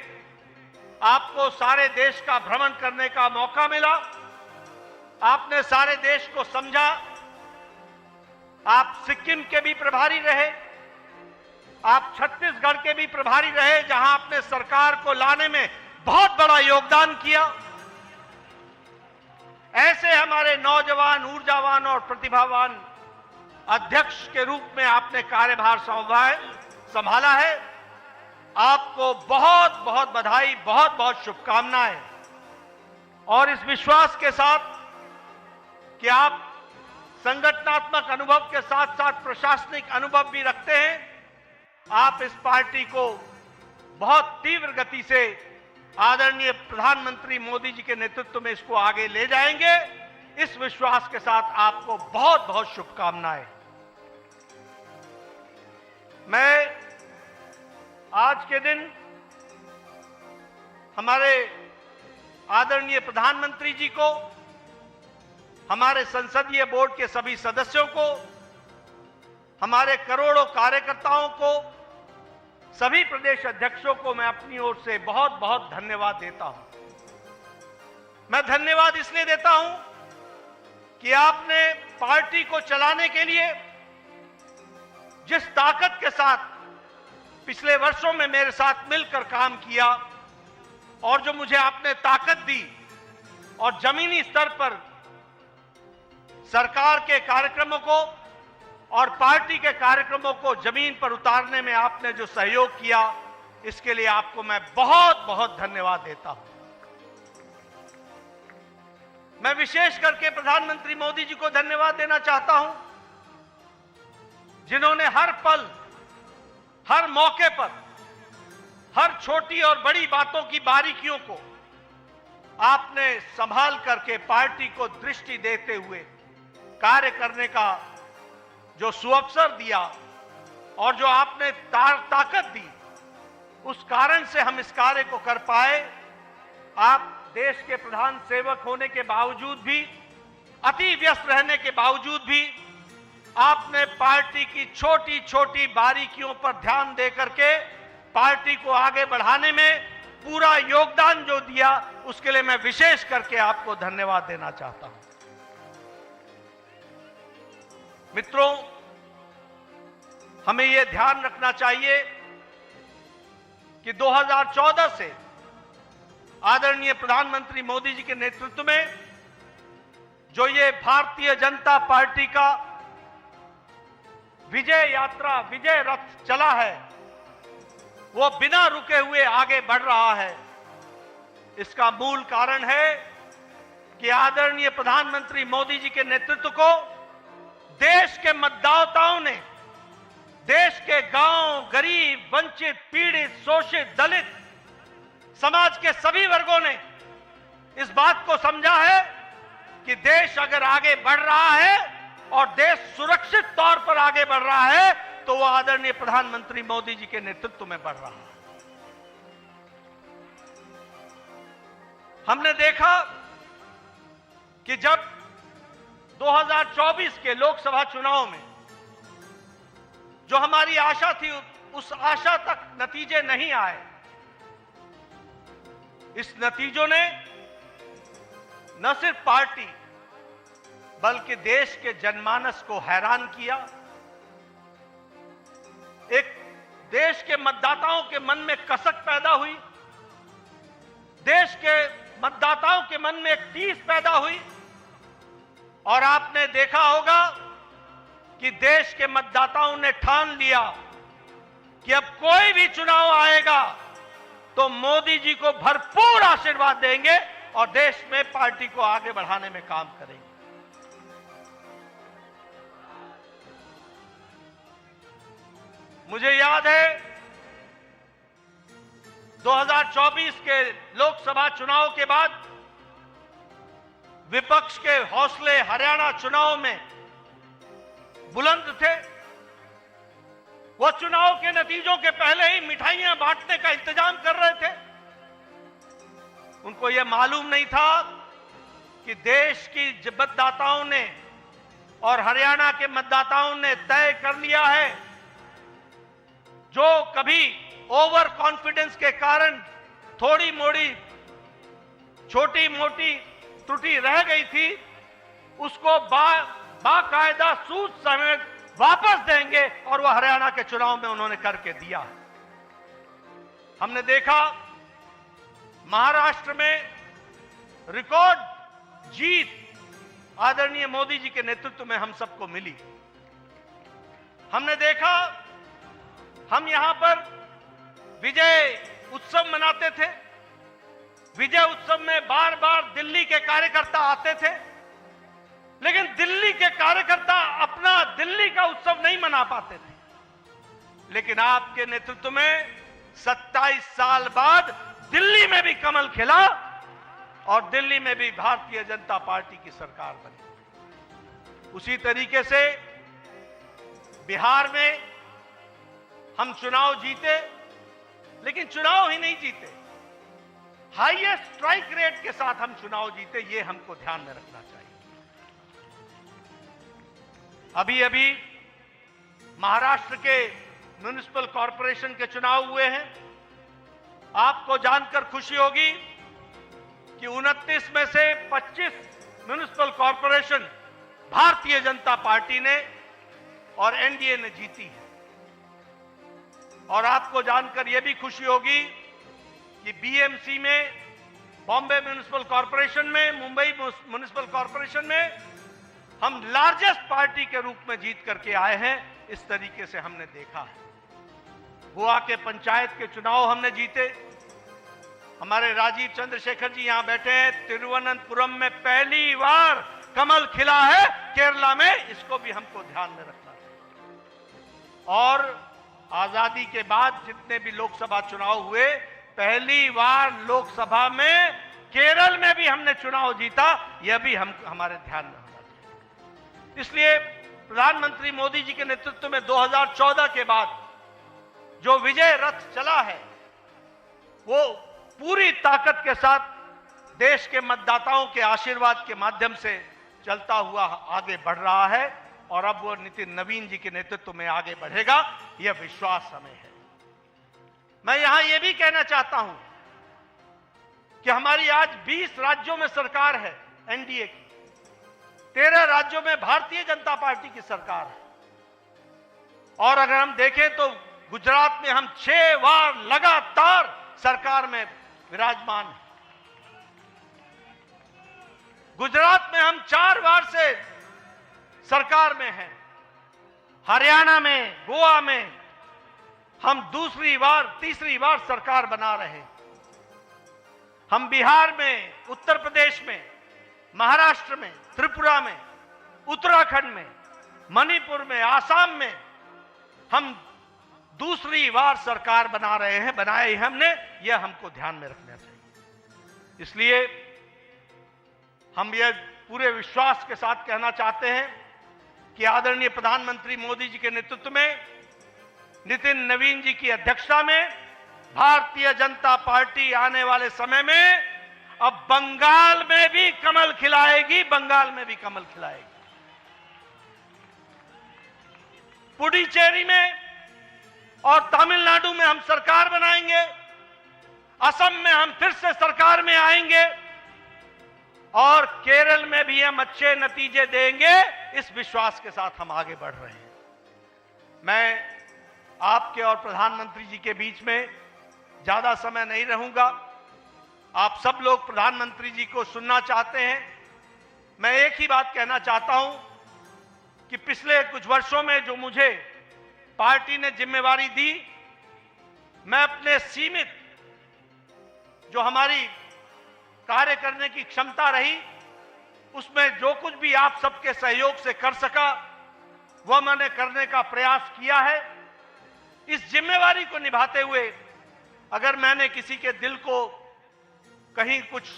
आपको सारे देश का भ्रमण करने का मौका मिला। आपने सारे देश को समझा। आप सिक्किम के भी प्रभारी रहे, आप छत्तीसगढ़ के भी प्रभारी रहे, जहां आपने सरकार को लाने में बहुत बड़ा योगदान किया। ऐसे हमारे नौजवान, ऊर्जावान और प्रतिभावान अध्यक्ष के रूप में आपने कार्यभार संभाला है। आपको बहुत बहुत बधाई, बहुत बहुत शुभकामनाएं। और इस विश्वास के साथ कि आप संगठनात्मक अनुभव के साथ साथ प्रशासनिक अनुभव भी रखते हैं, आप इस पार्टी को बहुत तीव्र गति से आदरणीय प्रधानमंत्री मोदी जी के नेतृत्व में इसको आगे ले जाएंगे। इस विश्वास के साथ आपको बहुत बहुत शुभकामनाएं। मैं आज के दिन हमारे आदरणीय प्रधानमंत्री जी को, हमारे संसदीय बोर्ड के सभी सदस्यों को, हमारे करोड़ों कार्यकर्ताओं को, सभी प्रदेश अध्यक्षों को मैं अपनी ओर से बहुत बहुत धन्यवाद देता हूं। मैं धन्यवाद इसलिए देता हूं कि आपने पार्टी को चलाने के लिए जिस ताकत के साथ पिछले वर्षों में मेरे साथ मिलकर काम किया और जो मुझे आपने ताकत दी और जमीनी स्तर पर सरकार के कार्यक्रमों को और पार्टी के कार्यक्रमों को जमीन पर उतारने में आपने जो सहयोग किया, इसके लिए आपको मैं बहुत बहुत धन्यवाद देता हूं। मैं विशेष करके प्रधानमंत्री मोदी जी को धन्यवाद देना चाहता हूं, जिन्होंने हर पल, हर मौके पर, हर छोटी और बड़ी बातों की बारीकियों को आपने संभाल करके पार्टी को दृष्टि देते हुए कार्य करने का जो सुअवसर दिया और जो आपने ताकत दी, उस कारण से हम इस कार्य को कर पाए। आप देश के प्रधान सेवक होने के बावजूद भी, अति व्यस्त रहने के बावजूद भी आपने पार्टी की छोटी छोटी बारीकियों पर ध्यान दे करके पार्टी को आगे बढ़ाने में पूरा योगदान जो दिया, उसके लिए मैं विशेष करके आपको धन्यवाद देना चाहता हूं। मित्रों, हमें यह ध्यान रखना चाहिए कि 2014 से आदरणीय प्रधानमंत्री मोदी जी के नेतृत्व में जो ये भारतीय जनता पार्टी का विजय यात्रा, विजय रथ चला है, वो बिना रुके हुए आगे बढ़ रहा है। इसका मूल कारण है कि आदरणीय प्रधानमंत्री मोदी जी के नेतृत्व को देश के मतदाताओं ने, देश के गांव, गरीब, वंचित, पीड़ित, शोषित, दलित समाज के सभी वर्गों ने इस बात को समझा है कि देश अगर आगे बढ़ रहा है और देश सुरक्षित तौर पर आगे बढ़ रहा है, तो वह आदरणीय प्रधानमंत्री मोदी जी के नेतृत्व में बढ़ रहा है। हमने देखा कि जब 2024 के लोकसभा चुनाव में जो हमारी आशा थी, उस आशा तक नतीजे नहीं आए। इस नतीजों ने न सिर्फ पार्टी बल्कि देश के जनमानस को हैरान किया। एक देश के मतदाताओं के मन में कसक पैदा हुई, देश के मतदाताओं के मन में एक टीस पैदा हुई और आपने देखा होगा कि देश के मतदाताओं ने ठान लिया कि अब कोई भी चुनाव आएगा तो मोदी जी को भरपूर आशीर्वाद देंगे और देश में पार्टी को आगे बढ़ाने में काम करेंगे। मुझे याद है 2024 के लोकसभा चुनाव के बाद विपक्ष के हौसले हरियाणा चुनाव में बुलंद थे। वो चुनाव के नतीजों के पहले ही मिठाइयां बांटने का इंतजाम कर रहे थे। उनको यह मालूम नहीं था कि देश की मतदाताओं ने और हरियाणा के मतदाताओं ने तय कर लिया है, जो कभी ओवर कॉन्फिडेंस के कारण थोड़ी मोड़ी छोटी मोटी त्रुटि रह गई थी, उसको बाकायदा सूद समेत वापस देंगे और वह हरियाणा के चुनाव में उन्होंने करके दिया। हमने देखा महाराष्ट्र में रिकॉर्ड जीत आदरणीय मोदी जी के नेतृत्व में हम सबको मिली। हमने देखा हम यहां पर विजय उत्सव मनाते थे। विजय उत्सव में बार बार दिल्ली के कार्यकर्ता आते थे, लेकिन दिल्ली के कार्यकर्ता अपना दिल्ली का उत्सव नहीं मना पाते थे। लेकिन आपके नेतृत्व में 27 साल बाद दिल्ली में भी कमल खिला और दिल्ली में भी भारतीय जनता पार्टी की सरकार बनी। उसी तरीके से बिहार में हम चुनाव जीते, लेकिन चुनाव ही नहीं जीते, हाईएस्ट स्ट्राइक रेट के साथ हम चुनाव जीते, ये हमको ध्यान में रखना चाहिए। अभी अभी महाराष्ट्र के म्युनिसिपल कॉरपोरेशन के चुनाव हुए हैं। आपको जानकर खुशी होगी कि 29 में से 25 municipal corporation Bharatiya Janata party ने और एनडीए ने जीती है। और आपको जानकर यह भी खुशी होगी कि बीएमसी में, बॉम्बे म्युनिसिपल कॉरपोरेशन में, मुंबई म्युनिसिपल कॉरपोरेशन में हम लार्जेस्ट पार्टी के रूप में जीत करके आए हैं। इस तरीके से हमने देखा है। गोवा के पंचायत के चुनाव हमने जीते। हमारे राजीव चंद्रशेखर जी यहां बैठे हैं। तिरुवनंतपुरम में पहली बार कमल खिला है, केरला में, इसको भी हमको ध्यान में रखना चाहिए। और आजादी के बाद जितने भी लोकसभा चुनाव हुए, पहली बार लोकसभा में केरल में भी हमने चुनाव जीता, यह भी हमारे ध्यान में होना चाहिए। इसलिए प्रधानमंत्री मोदी जी के नेतृत्व में 2014 के बाद जो विजय रथ चला है, वो पूरी ताकत के साथ देश के मतदाताओं के आशीर्वाद के माध्यम से चलता हुआ आगे बढ़ रहा है। और अब वो नितिन नवीन जी के नेतृत्व में आगे बढ़ेगा, यह विश्वास हमें है। मैं यहां यह भी कहना चाहता हूं कि हमारी आज 20 राज्यों में सरकार है एनडीए की, 13 राज्यों में भारतीय जनता पार्टी की सरकार है। और अगर हम देखें तो गुजरात में हम 6 बार लगातार सरकार में विराजमान हैं। गुजरात में हम 4 बार से सरकार में हैं। हरियाणा में, गोवा में हम दूसरी बार, तीसरी बार सरकार बना रहे हैं। हम बिहार में, उत्तर प्रदेश में, महाराष्ट्र में, त्रिपुरा में, उत्तराखंड में, मणिपुर में, आसाम में हम दूसरी बार सरकार बना रहे हैं, बनाई हमने, यह हमको ध्यान में रखना चाहिए। इसलिए हम यह पूरे विश्वास के साथ कहना चाहते हैं कि आदरणीय प्रधानमंत्री मोदी जी के नेतृत्व में, नितिन नवीन जी की अध्यक्षता में भारतीय जनता पार्टी आने वाले समय में अब बंगाल में भी कमल खिलाएगी, बंगाल में भी कमल खिलाएगी। पुडुचेरी में और तमिलनाडु में हम सरकार बनाएंगे। असम में हम फिर से सरकार में आएंगे और केरल में भी हम अच्छे नतीजे देंगे। इस विश्वास के साथ हम आगे बढ़ रहे हैं। मैं आपके और प्रधानमंत्री जी के बीच में ज्यादा समय नहीं रहूंगा। आप सब लोग प्रधानमंत्री जी को सुनना चाहते हैं। मैं एक ही बात कहना चाहता हूं कि पिछले कुछ वर्षों में जो मुझे पार्टी ने जिम्मेवारी दी, मैं अपने सीमित जो हमारी कार्य करने की क्षमता रही, उसमें जो कुछ भी आप सबके सहयोग से कर सका, वह मैंने करने का प्रयास किया है। इस जिम्मेवारी को निभाते हुए अगर मैंने किसी के दिल को कहीं कुछ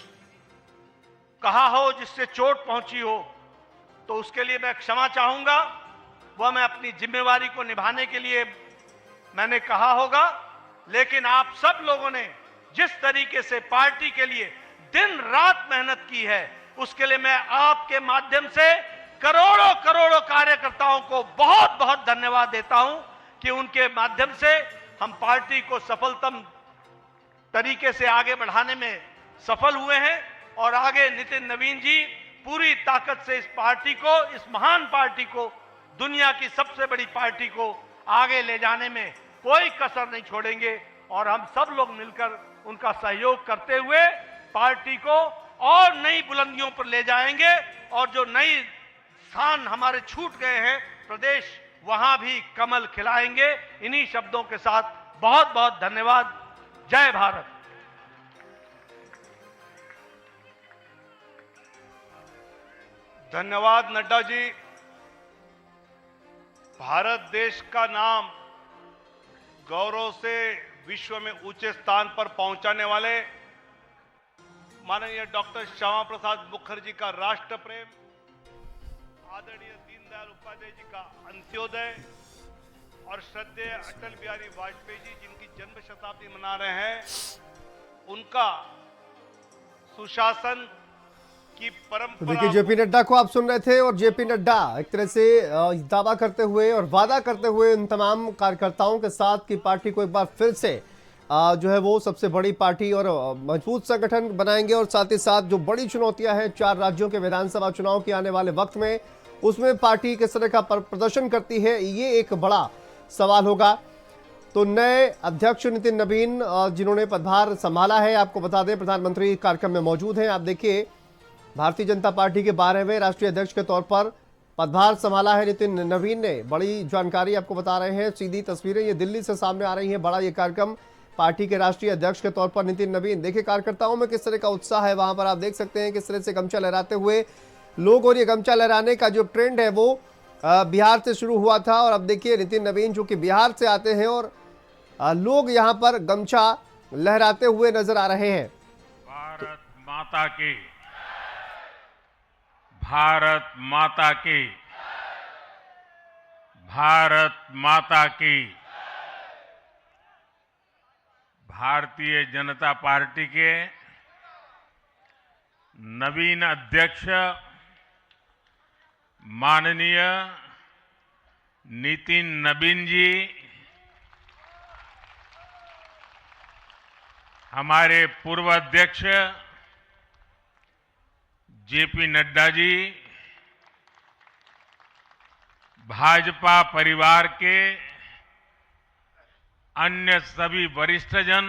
कहा हो जिससे चोट पहुंची हो, तो उसके लिए मैं क्षमा चाहूंगा। वह मैं अपनी जिम्मेवारी को निभाने के लिए मैंने कहा होगा। लेकिन आप सब लोगों ने जिस तरीके से पार्टी के लिए दिन रात मेहनत की है, उसके लिए मैं आपके माध्यम से करोड़ों करोड़ों कार्यकर्ताओं को बहुत बहुत धन्यवाद देता हूं कि उनके माध्यम से हम पार्टी को सफलतम तरीके से आगे बढ़ाने में सफल हुए हैं। और आगे नितिन नवीन जी पूरी ताकत से इस पार्टी को, इस महान पार्टी को, दुनिया की सबसे बड़ी पार्टी को आगे ले जाने में कोई कसर नहीं छोड़ेंगे। और हम सब लोग मिलकर उनका सहयोग करते हुए पार्टी को और नई बुलंदियों पर ले जाएंगे। और जो नई स्थान हमारे छूट गए हैं प्रदेश, वहां भी कमल खिलाएंगे। इन्हीं शब्दों के साथ बहुत बहुत धन्यवाद। जय भारत। धन्यवाद नड्डा जी। भारत देश का नाम गौरव से विश्व में ऊंचे स्थान पर पहुंचाने वाले माननीय डॉक्टर श्यामा प्रसाद मुखर्जी का राष्ट्र प्रेम, आदरणीय दीनदयाल उपाध्याय जी का अंत्योदय और श्रद्धेय अटल बिहारी वाजपेयी जी जिनकी जन्म शताब्दी मना रहे हैं, उनका सुशासन की तो परंपरा देखिए जेपी नड्डा को आप सुन रहे थे और जेपी नड्डा एक तरह से दावा करते हुए और वादा करते हुए उन तमाम कार्यकर्ताओं के साथ कि पार्टी को एक बार फिर से जो है वो सबसे बड़ी पार्टी और मजबूत संगठन बनाएंगे और साथ ही साथ जो बड़ी चुनौतियां हैं 4 राज्यों के विधानसभा चुनाव के आने वाले वक्त में उसमें पार्टी किस तरह का प्रदर्शन करती है ये एक बड़ा सवाल होगा। तो नए अध्यक्ष नितिन नवीन जिन्होंने पदभार संभाला है, आपको बता दें प्रधानमंत्री कार्यक्रम में मौजूद हैं। आप देखिए भारतीय जनता पार्टी के 12वें राष्ट्रीय अध्यक्ष के तौर पर पदभार संभाला है नितिन नवीन ने। बड़ी जानकारी आपको बता रहे हैं, सीधी तस्वीरें ये दिल्ली से सामने आ रही हैं। बड़ा ये कार्यक्रम, पार्टी के राष्ट्रीय अध्यक्ष के तौर पर नितिन नवीन। देखिए कार्यकर्ताओं में किस तरह का उत्साह है, वहां पर आप देख सकते हैं किस तरह से गमछा लहराते हुए लोग, और ये गमछा लहराने का जो ट्रेंड है वो बिहार से शुरू हुआ था और अब देखिए नितिन नवीन जो कि बिहार से आते हैं और लोग यहां पर गमछा लहराते हुए नजर आ रहे हैं। भारत माता की, भारत माता की, भारत माता की। भारतीय जनता पार्टी के नवीन अध्यक्ष माननीय नितिन नवीन जी, हमारे पूर्व अध्यक्ष जेपी नड्डा जी, भाजपा परिवार के अन्य सभी वरिष्ठजन,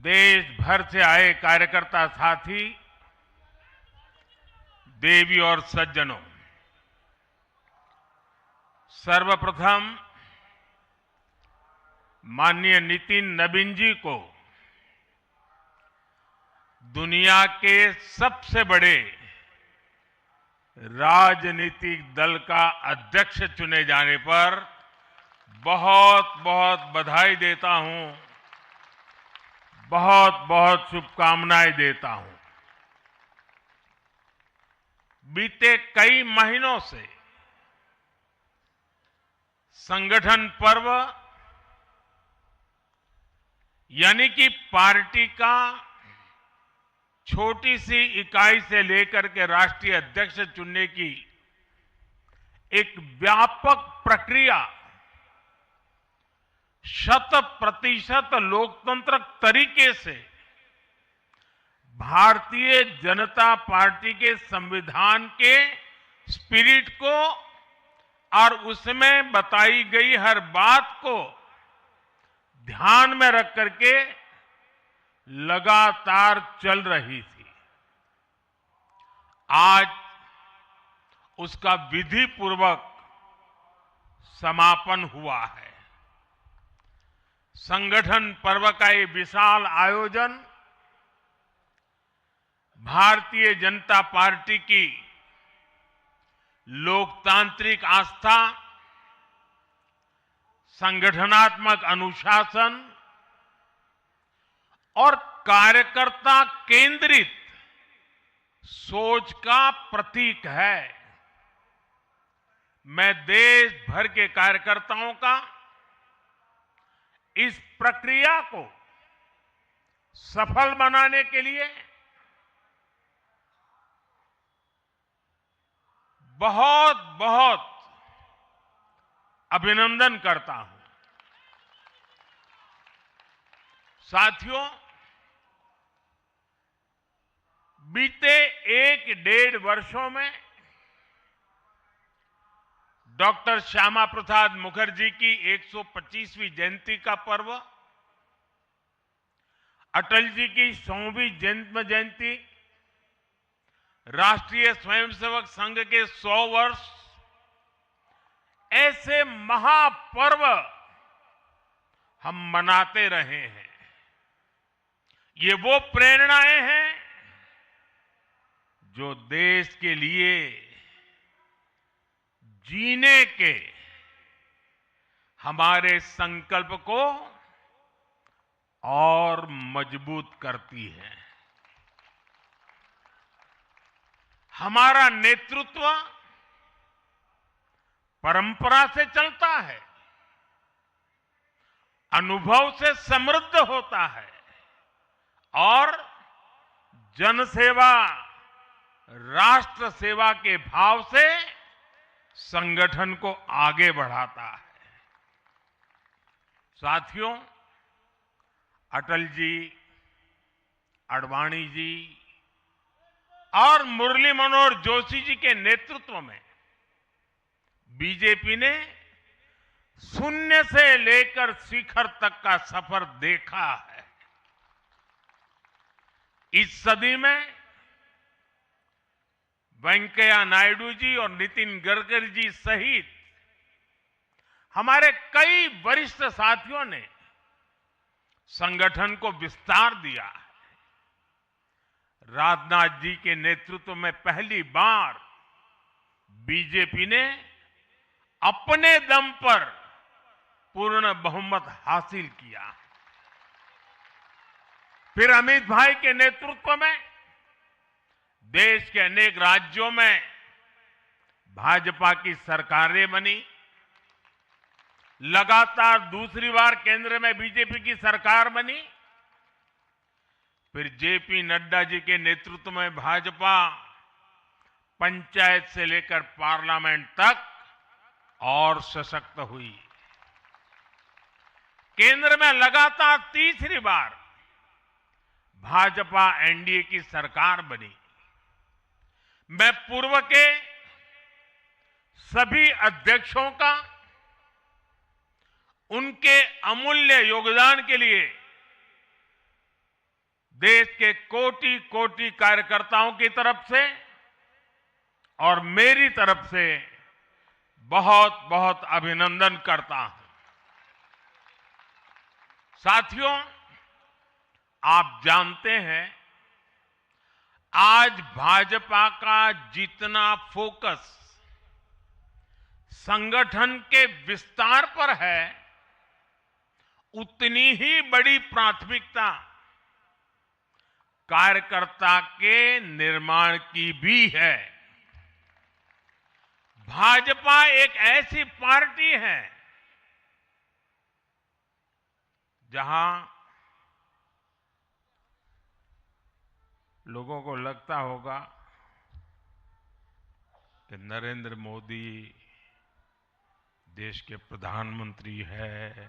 देश भर से आए कार्यकर्ता साथी, देवी और सज्जनों, सर्वप्रथम माननीय नितिन नवीन जी को दुनिया के सबसे बड़े राजनीतिक दल का अध्यक्ष चुने जाने पर बहुत बहुत बधाई देता हूं, बहुत बहुत शुभकामनाएं देता हूं। बीते कई महीनों से संगठन पर्व यानी कि पार्टी का छोटी सी इकाई से लेकर के राष्ट्रीय अध्यक्ष चुनने की एक व्यापक प्रक्रिया 100% लोकतंत्र तरीके से भारतीय जनता पार्टी के संविधान के स्पिरिट को और उसमें बताई गई हर बात को ध्यान में रख करके लगातार चल रही थी। आज उसका विधि पूर्वक समापन हुआ है। संगठन पर्व का ये विशाल आयोजन भारतीय जनता पार्टी की लोकतांत्रिक आस्था, संगठनात्मक अनुशासन और कार्यकर्ता केंद्रित सोच का प्रतीक है। मैं देश भर के कार्यकर्ताओं का इस प्रक्रिया को सफल बनाने के लिए बहुत बहुत अभिनंदन करता हूं। साथियों, बीते 1-1.5 वर्षों में डॉक्टर श्यामा प्रसाद मुखर्जी की 125वीं जयंती का पर्व, अटल जी की 100वीं जन्म जयंती, राष्ट्रीय स्वयंसेवक संघ के 100 वर्ष, ऐसे महापर्व हम मनाते रहे हैं। ये वो प्रेरणाएं हैं जो देश के लिए जीने के हमारे संकल्प को और मजबूत करती है। हमारा नेतृत्व परंपरा से चलता है, अनुभव से समृद्ध होता है और जनसेवा, राष्ट्र सेवा के भाव से संगठन को आगे बढ़ाता है। साथियों, अटल जी, आडवाणी जी और मुरली मनोहर जोशी जी के नेतृत्व में बीजेपी ने शून्य से लेकर शिखर तक का सफर देखा है। इस सदी में वेंकैया नायडू जी और नितिन गडकरी जी सहित हमारे कई वरिष्ठ साथियों ने संगठन को विस्तार दिया है। राजनाथ जी के नेतृत्व में पहली बार बीजेपी ने अपने दम पर पूर्ण बहुमत हासिल किया। फिर अमित भाई के नेतृत्व में देश के अनेक राज्यों में भाजपा की सरकारें बनी। लगातार दूसरी बार केंद्र में बीजेपी की सरकार बनी। फिर जेपी नड्डा जी के नेतृत्व में भाजपा पंचायत से लेकर पार्लियामेंट तक और सशक्त हुई। केंद्र में लगातार तीसरी बार भाजपा एनडीए की सरकार बनी। मैं पूर्व के सभी अध्यक्षों का उनके अमूल्य योगदान के लिए देश के कोटि कोटि कार्यकर्ताओं की तरफ से और मेरी तरफ से बहुत बहुत अभिनंदन करता हूं। साथियों, आप जानते हैं आज भाजपा का जितना फोकस संगठन के विस्तार पर है, उतनी ही बड़ी प्राथमिकता कार्यकर्ता के निर्माण की भी है। भाजपा एक ऐसी पार्टी है जहां लोगों को लगता होगा कि नरेंद्र मोदी देश के प्रधानमंत्री है,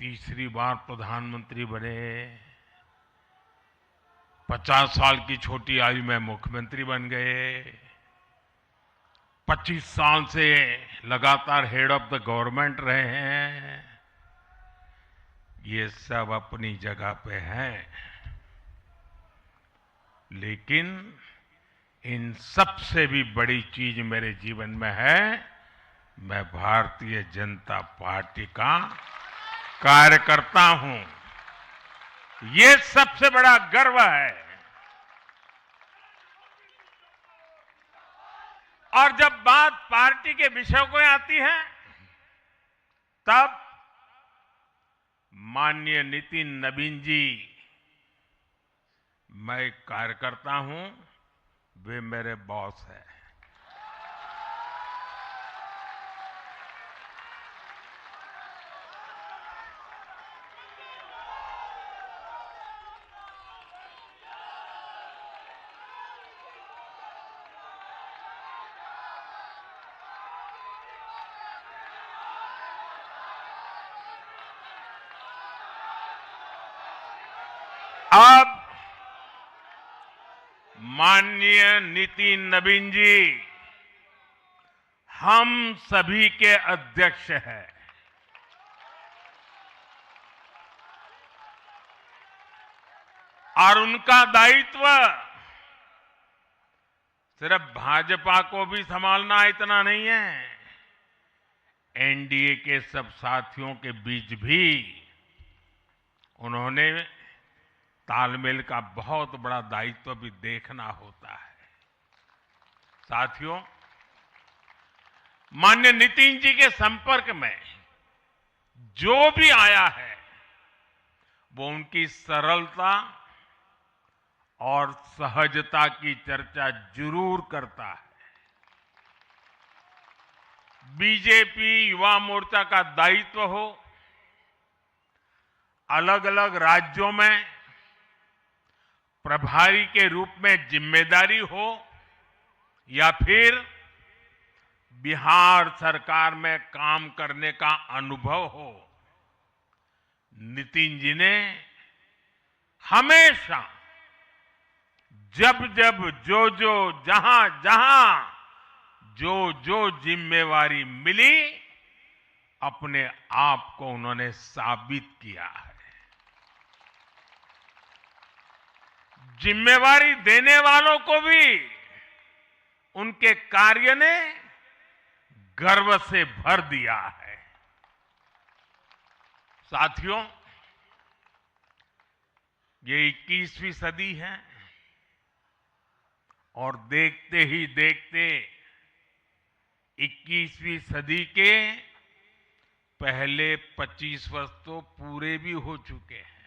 तीसरी बार प्रधानमंत्री बने, 50 साल की छोटी आयु में मुख्यमंत्री बन गए, 25 साल से लगातार हेड ऑफ द गवर्नमेंट रहे हैं। ये सब अपनी जगह पे हैं, लेकिन इन सबसे भी बड़ी चीज मेरे जीवन में है, मैं भारतीय जनता पार्टी का कार्यकर्ता हूं। ये सबसे बड़ा गर्व है। और जब बात पार्टी के विषयों को आती है, तब माननीय नितिन नवीन जी, मैं एक कार्यकर्ता हूं, वे मेरे बॉस हैं। अब माननीय नितिन नवीन जी हम सभी के अध्यक्ष हैं। और उनका दायित्व सिर्फ भाजपा को भी संभालना इतना नहीं है, एनडीए के सब साथियों के बीच भी उन्होंने तालमेल का बहुत बड़ा दायित्व भी देखना होता है। साथियों, माननीय नितिन जी के संपर्क में जो भी आया है, वो उनकी सरलता और सहजता की चर्चा जरूर करता है। बीजेपी युवा मोर्चा का दायित्व हो, अलग अलग राज्यों में प्रभारी के रूप में जिम्मेदारी हो या फिर बिहार सरकार में काम करने का अनुभव हो, नितिन जी ने हमेशा जब जब जो जहां जहां जो जिम्मेवारी मिली अपने आप को उन्होंने साबित किया है। जिम्मेवारी देने वालों को भी उनके कार्य ने गर्व से भर दिया है। साथियों, ये 21वीं सदी है और देखते ही देखते 21वीं सदी के पहले 25 वर्ष तो पूरे भी हो चुके हैं।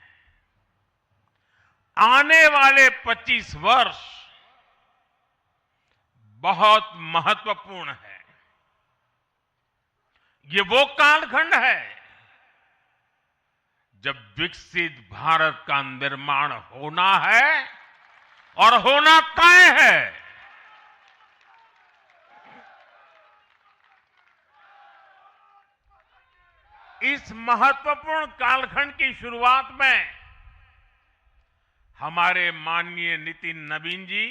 आने वाले 25 वर्ष बहुत महत्वपूर्ण है। ये वो कालखंड है जब विकसित भारत का निर्माण होना है और होना तय है। इस महत्वपूर्ण कालखंड की शुरुआत में हमारे माननीय नितिन नवीन जी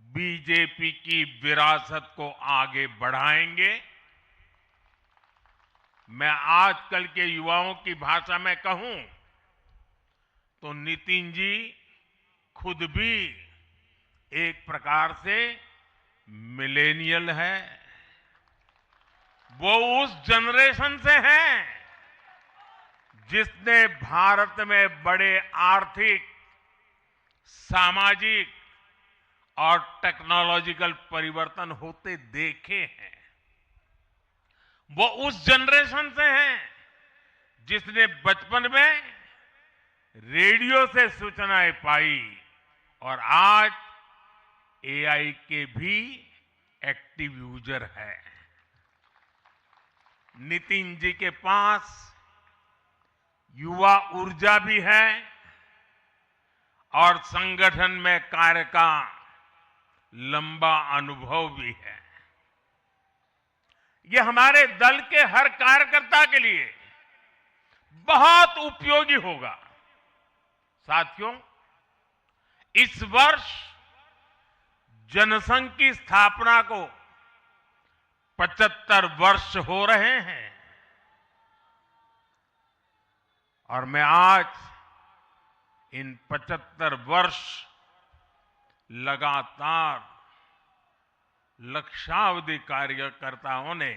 बीजेपी की विरासत को आगे बढ़ाएंगे। मैं आजकल के युवाओं की भाषा में कहूं तो नितिन जी खुद भी एक प्रकार से मिलेनियल है। वो उस जनरेशन से हैं जिसने भारत में बड़े आर्थिक, सामाजिक और टेक्नोलॉजिकल परिवर्तन होते देखे हैं। वो उस जनरेशन से हैं जिसने बचपन में रेडियो से सूचनाएं पाई और आज एआई के भी एक्टिव यूजर है। नितिन जी के पास युवा ऊर्जा भी है और संगठन में कार्य का लंबा अनुभव भी है। ये हमारे दल के हर कार्यकर्ता के लिए बहुत उपयोगी होगा। साथियों, इस वर्ष जनसंघ की स्थापना को 75 वर्ष हो रहे हैं और मैं आज इन 75 वर्ष लगातार लक्षावधि कार्यकर्ताओं ने,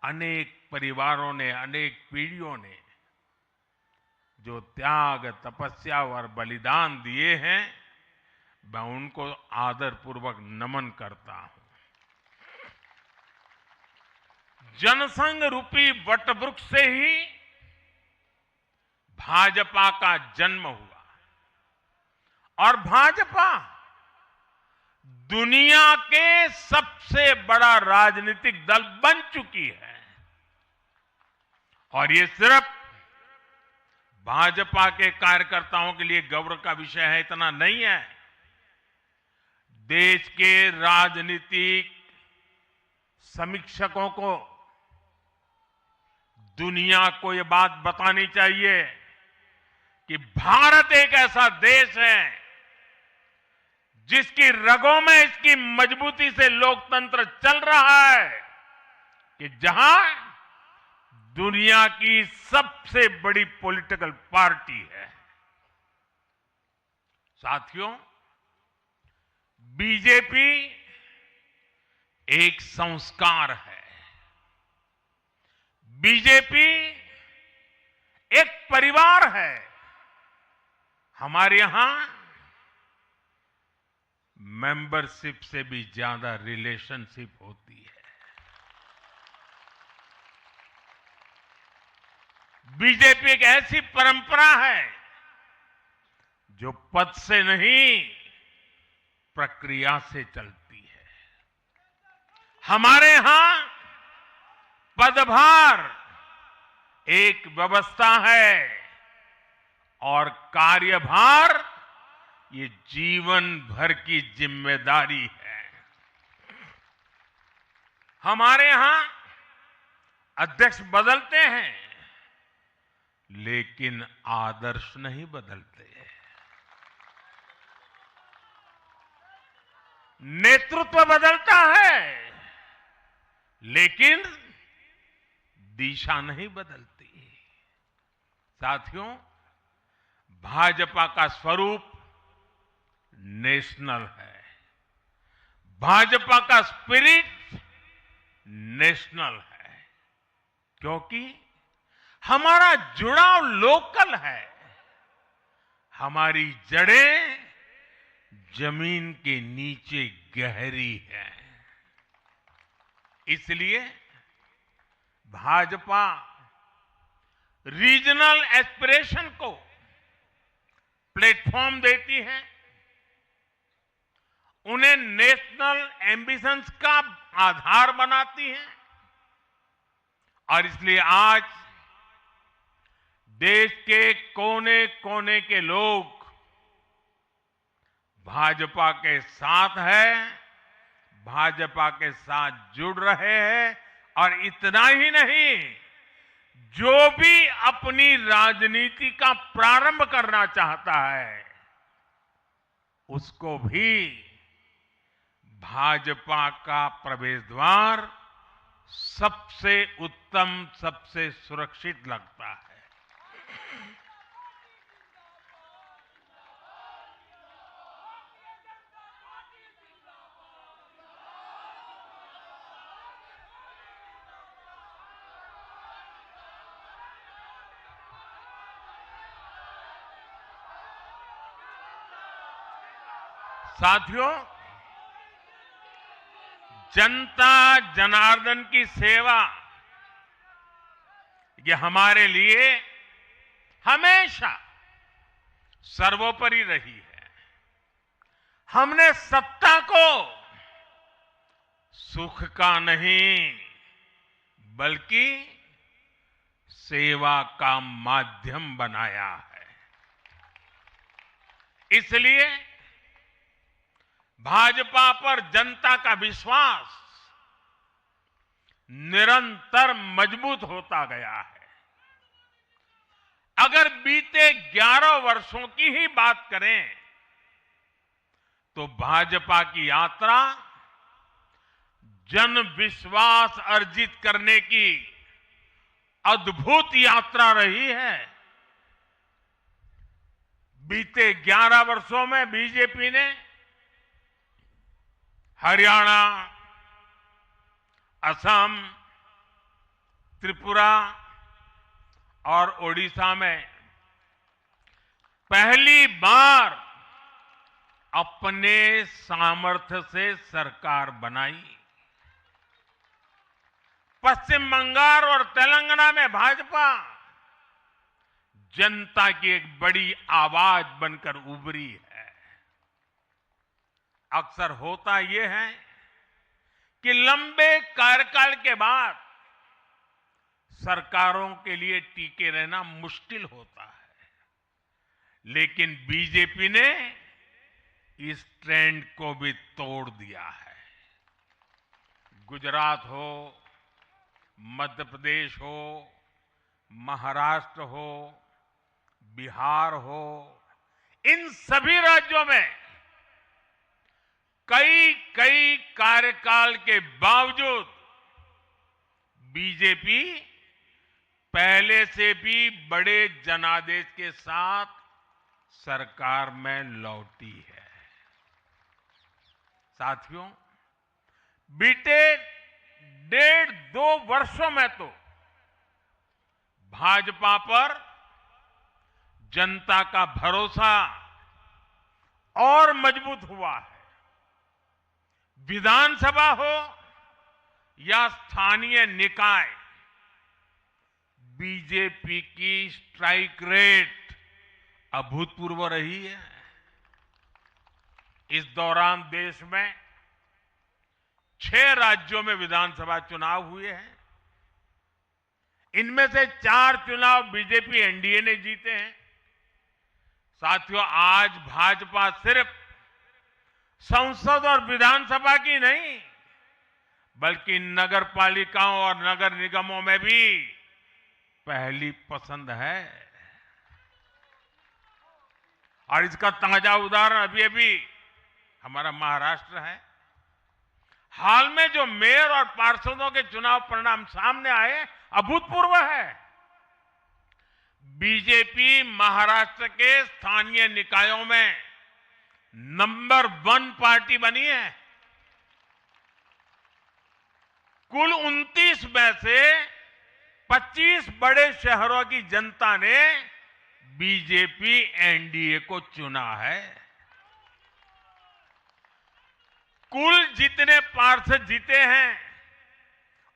अनेक परिवारों ने, अनेक पीढ़ियों ने जो त्याग, तपस्या और बलिदान दिए हैं, मैं उनको आदरपूर्वक नमन करता हूं। जनसंघ रूपी वटवृक्ष से ही भाजपा का जन्म हुआ और भाजपा दुनिया के सबसे बड़ा राजनीतिक दल बन चुकी है। और ये सिर्फ भाजपा के कार्यकर्ताओं के लिए गौरव का विषय है इतना नहीं है। देश के राजनीतिक समीक्षकों को दुनिया को ये बात बतानी चाहिए कि भारत एक ऐसा देश है जिसकी रगों में इसकी मजबूती से लोकतंत्र चल रहा है, कि जहां दुनिया की सबसे बड़ी पॉलिटिकल पार्टी है। साथियों, बीजेपी एक संस्कार है। बीजेपी एक परिवार है। हमारे यहां मेंबरशिप से भी ज्यादा रिलेशनशिप होती है। बीजेपी एक ऐसी परंपरा है जो पद से नहीं प्रक्रिया से चलती है। हमारे यहां पदभार एक व्यवस्था है और कार्यभार ये जीवन भर की जिम्मेदारी है। हमारे यहां अध्यक्ष बदलते हैं, लेकिन आदर्श नहीं बदलते। नेतृत्व बदलता है, लेकिन दिशा नहीं बदलती। साथियों, भाजपा का स्वरूप नेशनल है, भाजपा का स्पिरिट नेशनल है, क्योंकि हमारा जुड़ाव लोकल है, हमारी जड़ें जमीन के नीचे गहरी है। इसलिए भाजपा रीजनल एस्पिरेशन को प्लेटफॉर्म देती है, उन्हें नेशनल एम्बिशंस का आधार बनाती है, और इसलिए आज देश के कोने कोने के लोग भाजपा के साथ हैं, भाजपा के साथ जुड़ रहे हैं। और इतना ही नहीं, जो भी अपनी राजनीति का प्रारंभ करना चाहता है, उसको भी भाजपा का प्रवेश द्वार सबसे उत्तम, सबसे सुरक्षित लगता है। साथियों, जनता जनार्दन की सेवा ये हमारे लिए हमेशा सर्वोपरि रही है। हमने सत्ता को सुख का नहीं, बल्कि सेवा का माध्यम बनाया है। इसलिए भाजपा पर जनता का विश्वास निरंतर मजबूत होता गया है। अगर बीते 11 वर्षों की ही बात करें, तो भाजपा की यात्रा जन विश्वास अर्जित करने की अद्भुत यात्रा रही है। बीते 11 वर्षों में बीजेपी ने हरियाणा, असम, त्रिपुरा और ओडिशा में पहली बार अपने सामर्थ्य से सरकार बनाई। पश्चिम बंगाल और तेलंगाना में भाजपा जनता की एक बड़ी आवाज बनकर उभरी है। अक्सर होता यह है कि लंबे कार्यकाल के बाद सरकारों के लिए टिके रहना मुश्किल होता है, लेकिन बीजेपी ने इस ट्रेंड को भी तोड़ दिया है। गुजरात हो, मध्य प्रदेश हो, महाराष्ट्र हो, बिहार हो, इन सभी राज्यों में कई कार्यकाल के बावजूद बीजेपी पहले से भी बड़े जनादेश के साथ सरकार में लौटी है। साथियों, बीते 1.5-2 वर्षों में तो भाजपा पर जनता का भरोसा और मजबूत हुआ है। विधानसभा हो या स्थानीय निकाय, बीजेपी की स्ट्राइक रेट अभूतपूर्व रही है। इस दौरान देश में 6 राज्यों में विधानसभा चुनाव हुए हैं। इनमें से 4 चुनाव बीजेपी एनडीए ने जीते हैं। साथियों, आज भाजपा सिर्फ संसद और विधानसभा की नहीं, बल्कि नगर पालिकाओं और नगर निगमों में भी पहली पसंद है। और इसका ताजा उदाहरण अभी अभी हमारा महाराष्ट्र है। हाल में जो मेयर और पार्षदों के चुनाव परिणाम सामने आए, अभूतपूर्व है। बीजेपी महाराष्ट्र के स्थानीय निकायों में नंबर 1 पार्टी बनी है। कुल 29 में से 25 बड़े शहरों की जनता ने बीजेपी एनडीए को चुना है। कुल जितने पार्षद जीते हैं,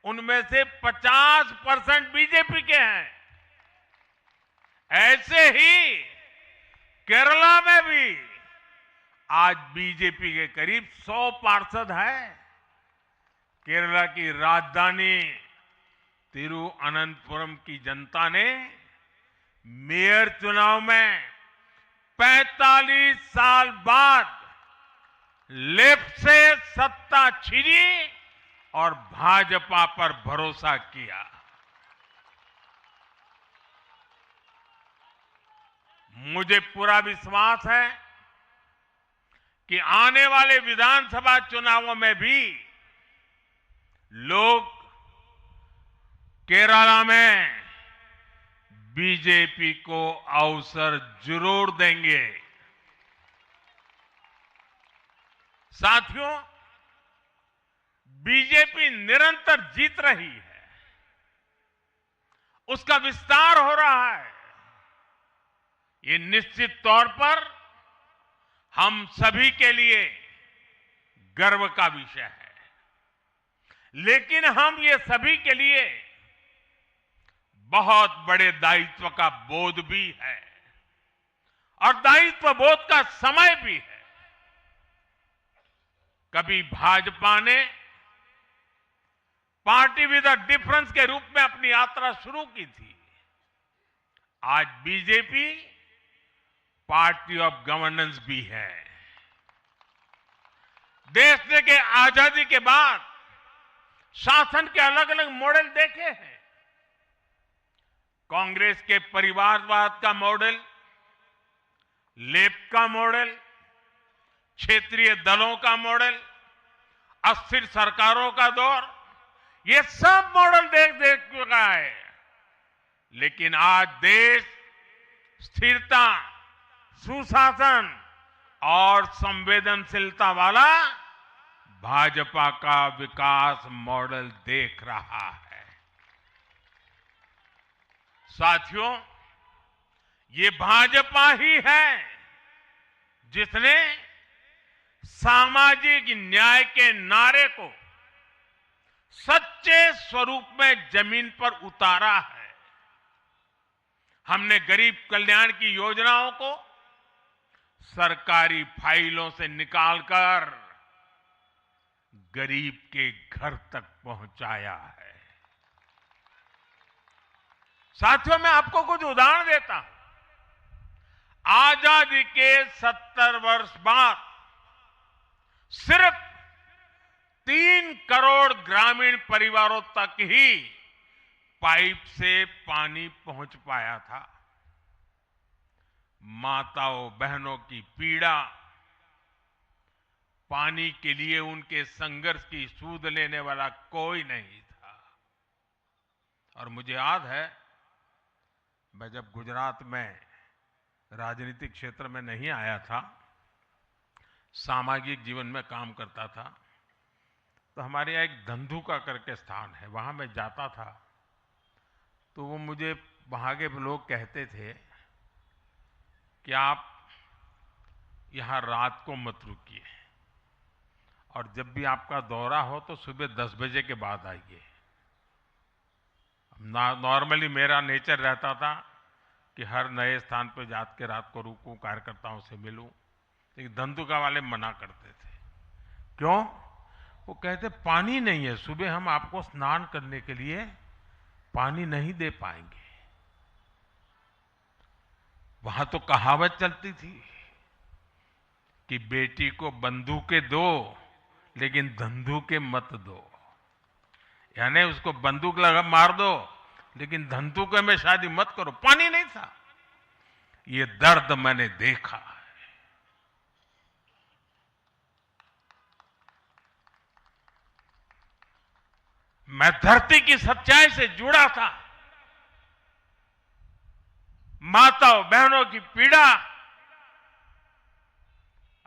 उनमें से 50% बीजेपी के हैं। ऐसे ही केरला में भी आज बीजेपी के करीब 100 पार्षद हैं। केरला की राजधानी तिरुअनंतपुरम की जनता ने मेयर चुनाव में 45 साल बाद लेफ्ट से सत्ता छीनी और भाजपा पर भरोसा किया। मुझे पूरा विश्वास है कि आने वाले विधानसभा चुनावों में भी लोग केरला में बीजेपी को अवसर जरूर देंगे। साथियों, बीजेपी निरंतर जीत रही है, उसका विस्तार हो रहा है। ये निश्चित तौर पर हम सभी के लिए गर्व का विषय है। लेकिन हम ये सभी के लिए बहुत बड़े दायित्व का बोध भी है, और दायित्व बोध का समय भी है। कभी भाजपा ने पार्टी विद अ डिफरेंस के रूप में अपनी यात्रा शुरू की थी। आज बीजेपी पार्टी ऑफ गवर्नेंस भी है। देश ने के आजादी के बाद शासन के अलग अलग मॉडल देखे हैं। कांग्रेस के परिवारवाद का मॉडल, लेफ्ट का मॉडल, क्षेत्रीय दलों का मॉडल, अस्थिर सरकारों का दौर, ये सब मॉडल देख चुका है। लेकिन आज देश स्थिरता, सुशासन और संवेदनशीलता वाला भाजपा का विकास मॉडल देख रहा है। साथियों, ये भाजपा ही है जिसने सामाजिक न्याय के नारे को सच्चे स्वरूप में जमीन पर उतारा है। हमने गरीब कल्याण की योजनाओं को सरकारी फाइलों से निकालकर गरीब के घर तक पहुंचाया है। साथियों, मैं आपको कुछ उदाहरण देता हूं। आजादी के 70 वर्ष बाद सिर्फ 3 करोड़ ग्रामीण परिवारों तक ही पाइप से पानी पहुंच पाया था। माताओं बहनों की पीड़ा, पानी के लिए उनके संघर्ष की सूध लेने वाला कोई नहीं था। और मुझे याद है, मैं जब गुजरात में राजनीतिक क्षेत्र में नहीं आया था, सामाजिक जीवन में काम करता था, तो हमारे यहाँ एक धंधुका करके स्थान है, वहां मैं जाता था। तो वो मुझे वहां के लोग कहते थे कि आप यहाँ रात को मत रुकिए, और जब भी आपका दौरा हो तो सुबह 10 बजे के बाद आइए। नॉर्मली मेरा नेचर रहता था कि हर नए स्थान पर जाकर के रात को रुकूं, कार्यकर्ताओं से मिलूं, लेकिन धंधुका वाले मना करते थे। क्यों? वो कहते पानी नहीं है, सुबह हम आपको स्नान करने के लिए पानी नहीं दे पाएंगे। वहां तो कहावत चलती थी कि बेटी को बंदूकें दो लेकिन धंधुके मत दो, यानी उसको बंदूक लगा मार दो लेकिन धंधुके में शादी मत करो। पानी नहीं था। ये दर्द मैंने देखा है। मैं धरती की सच्चाई से जुड़ा था। माताओं बहनों की पीड़ा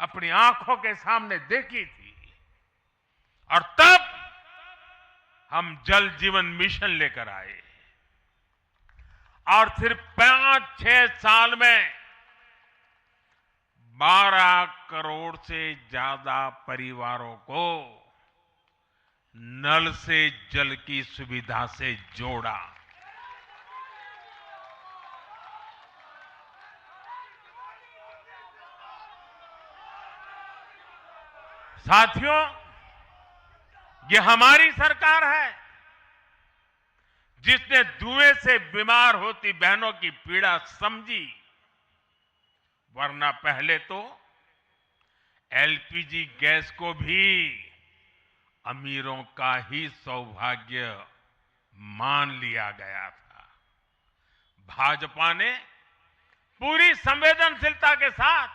अपनी आंखों के सामने देखी थी और तब हम जल जीवन मिशन लेकर आए और सिर्फ 5-6 साल में 12 करोड़ से ज्यादा परिवारों को नल से जल की सुविधा से जोड़ा। साथियों, ये हमारी सरकार है जिसने धुएं से बीमार होती बहनों की पीड़ा समझी, वरना पहले तो एलपीजी गैस को भी अमीरों का ही सौभाग्य मान लिया गया था। भाजपा ने पूरी संवेदनशीलता के साथ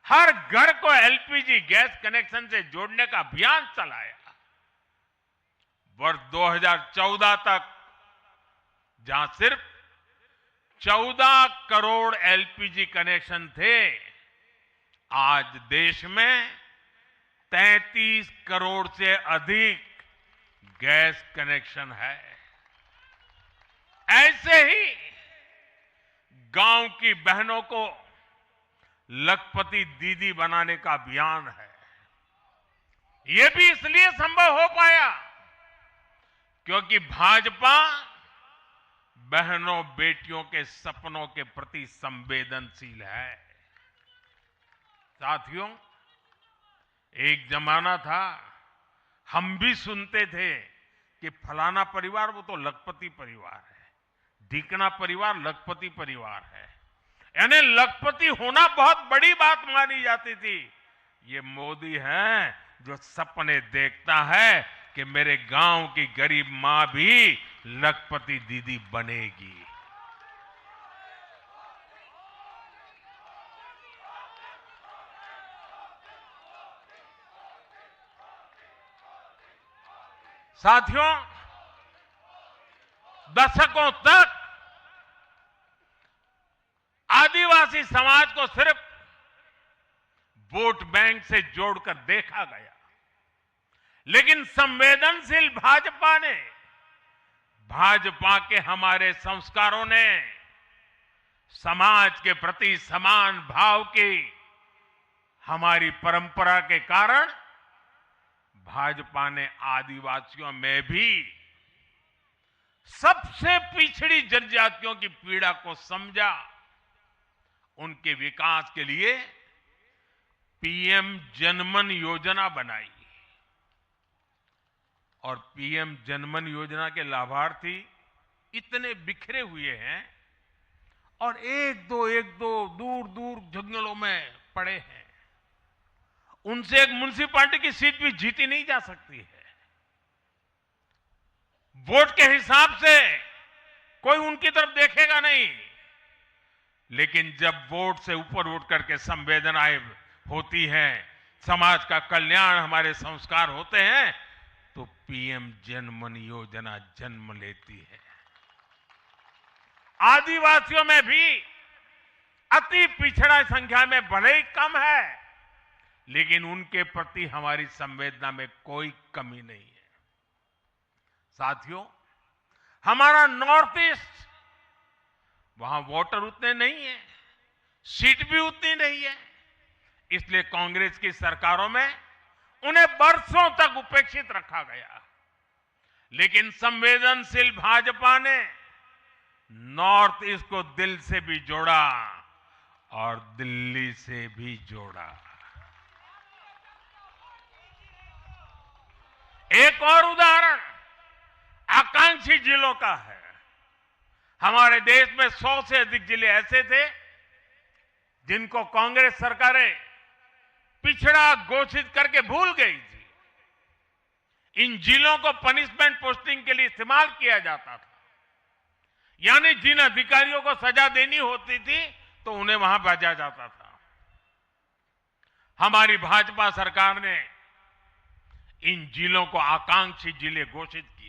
हर घर को एलपीजी गैस कनेक्शन से जोड़ने का अभियान चलाया। वर्ष 2014 तक जहां सिर्फ 14 करोड़ एलपीजी कनेक्शन थे, आज देश में 33 करोड़ से अधिक गैस कनेक्शन है। ऐसे ही गांव की बहनों को लखपति दीदी बनाने का अभियान है। यह भी इसलिए संभव हो पाया क्योंकि भाजपा बहनों बेटियों के सपनों के प्रति संवेदनशील है। साथियों, एक जमाना था हम भी सुनते थे कि फलाना परिवार वो तो लखपति परिवार है, ढीकना परिवार लखपति परिवार है, यानी लखपति होना बहुत बड़ी बात मानी जाती थी। ये मोदी है जो सपने देखता है कि मेरे गांव की गरीब मां भी लखपति दीदी बनेगी। साथियों, दशकों तक आदिवासी समाज को सिर्फ वोट बैंक से जोड़कर देखा गया, लेकिन संवेदनशील भाजपा ने, भाजपा के हमारे संस्कारों ने समाज के प्रति समान भाव की हमारी परंपरा के कारण भाजपा ने आदिवासियों में भी सबसे पिछड़ी जनजातियों की पीड़ा को समझा। उनके विकास के लिए पीएम जनमन योजना बनाई और पीएम जनमन योजना के लाभार्थी इतने बिखरे हुए हैं और एक दो दूर दूर जंगलों में पड़े हैं। उनसे एक म्युनिसिपैलिटी की सीट भी जीती नहीं जा सकती है। वोट के हिसाब से कोई उनकी तरफ देखेगा नहीं, लेकिन जब वोट से ऊपर उठ करके संवेदनाएं होती हैं, समाज का कल्याण हमारे संस्कार होते हैं, तो पीएम जनमन योजना जन्म लेती है। आदिवासियों में भी अति पिछड़ा संख्या में भले ही कम है, लेकिन उनके प्रति हमारी संवेदना में कोई कमी नहीं है। साथियों, हमारा नॉर्थ ईस्ट, वहां वोटर उतने नहीं है, सीट भी उतनी नहीं है, इसलिए कांग्रेस की सरकारों में उन्हें बरसों तक उपेक्षित रखा गया। लेकिन संवेदनशील भाजपा ने नॉर्थ ईस्ट को दिल से भी जोड़ा और दिल्ली से भी जोड़ा। एक और उदाहरण आकांक्षी जिलों का है। हमारे देश में 100 से अधिक जिले ऐसे थे जिनको कांग्रेस सरकारें पिछड़ा घोषित करके भूल गई थी। इन जिलों को पनिशमेंट पोस्टिंग के लिए इस्तेमाल किया जाता था, यानी जिन अधिकारियों को सजा देनी होती थी तो उन्हें वहां भेजा जाता था। हमारी भाजपा सरकार ने इन जिलों को आकांक्षी जिले घोषित किया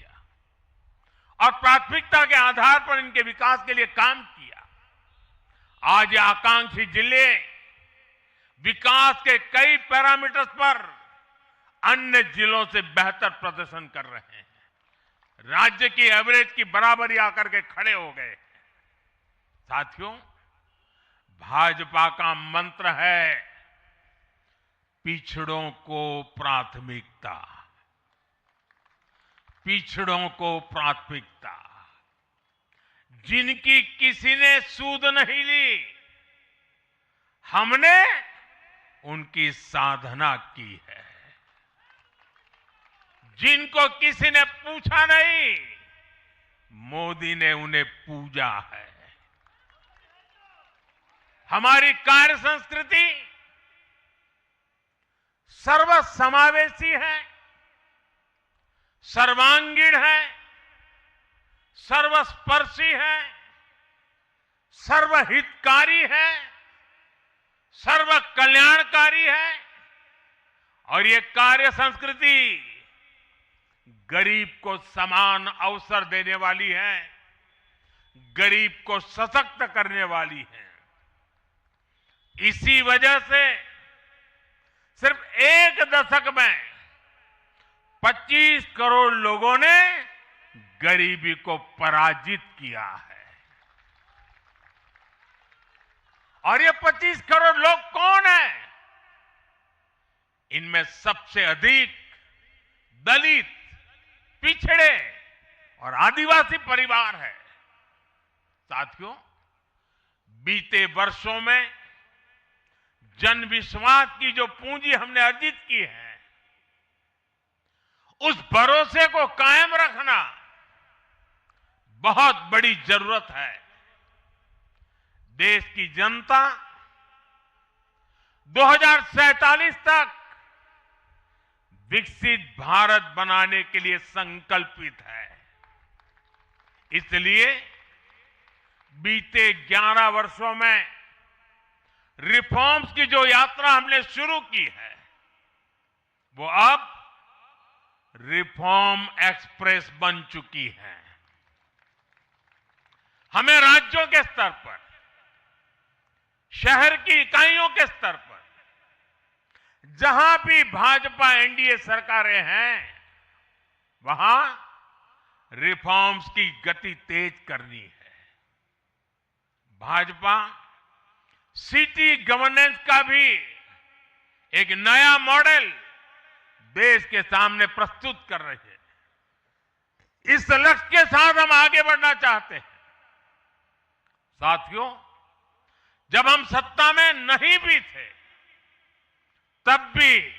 और प्राथमिकता के आधार पर इनके विकास के लिए काम किया। आज ये आकांक्षी जिले विकास के कई पैरामीटर्स पर अन्य जिलों से बेहतर प्रदर्शन कर रहे हैं, राज्य की एवरेज की बराबरी आकर के खड़े हो गए। साथियों, भाजपा का मंत्र है पिछड़ों को प्राथमिकता, पिछड़ों को प्राथमिकता। जिनकी किसी ने सूद नहीं ली, हमने उनकी साधना की है। जिनको किसी ने पूछा नहीं, मोदी ने उन्हें पूजा है। हमारी कार्य संस्कृति सर्वसमावेशी है, सर्वांगीण है, सर्वस्पर्शी है, सर्वहितकारी है, सर्व कल्याणकारी है। और ये कार्य संस्कृति गरीब को समान अवसर देने वाली है, गरीब को सशक्त करने वाली है। इसी वजह से सिर्फ एक दशक में 25 करोड़ लोगों ने गरीबी को पराजित किया है। और ये 25 करोड़ लोग कौन हैं? इनमें सबसे अधिक दलित, पिछड़े और आदिवासी परिवार है। साथियों, बीते वर्षों में जन विश्वास की जो पूंजी हमने अर्जित की है, उस भरोसे को कायम रखना बहुत बड़ी जरूरत है। देश की जनता 2047 तक विकसित भारत बनाने के लिए संकल्पित है। इसलिए बीते 11 वर्षों में रिफॉर्म्स की जो यात्रा हमने शुरू की है, वो अब रिफॉर्म एक्सप्रेस बन चुकी है। हमें राज्यों के स्तर पर, शहर की इकाइयों के स्तर पर, जहां भी भाजपा एनडीए सरकारें हैं, वहां रिफॉर्म्स की गति तेज करनी है। भाजपा सिटी गवर्नेंस का भी एक नया मॉडल देश के सामने प्रस्तुत कर रही है। इस लक्ष्य के साथ हम आगे बढ़ना चाहते हैं। साथियों, जब हम सत्ता में नहीं भी थे, तब भी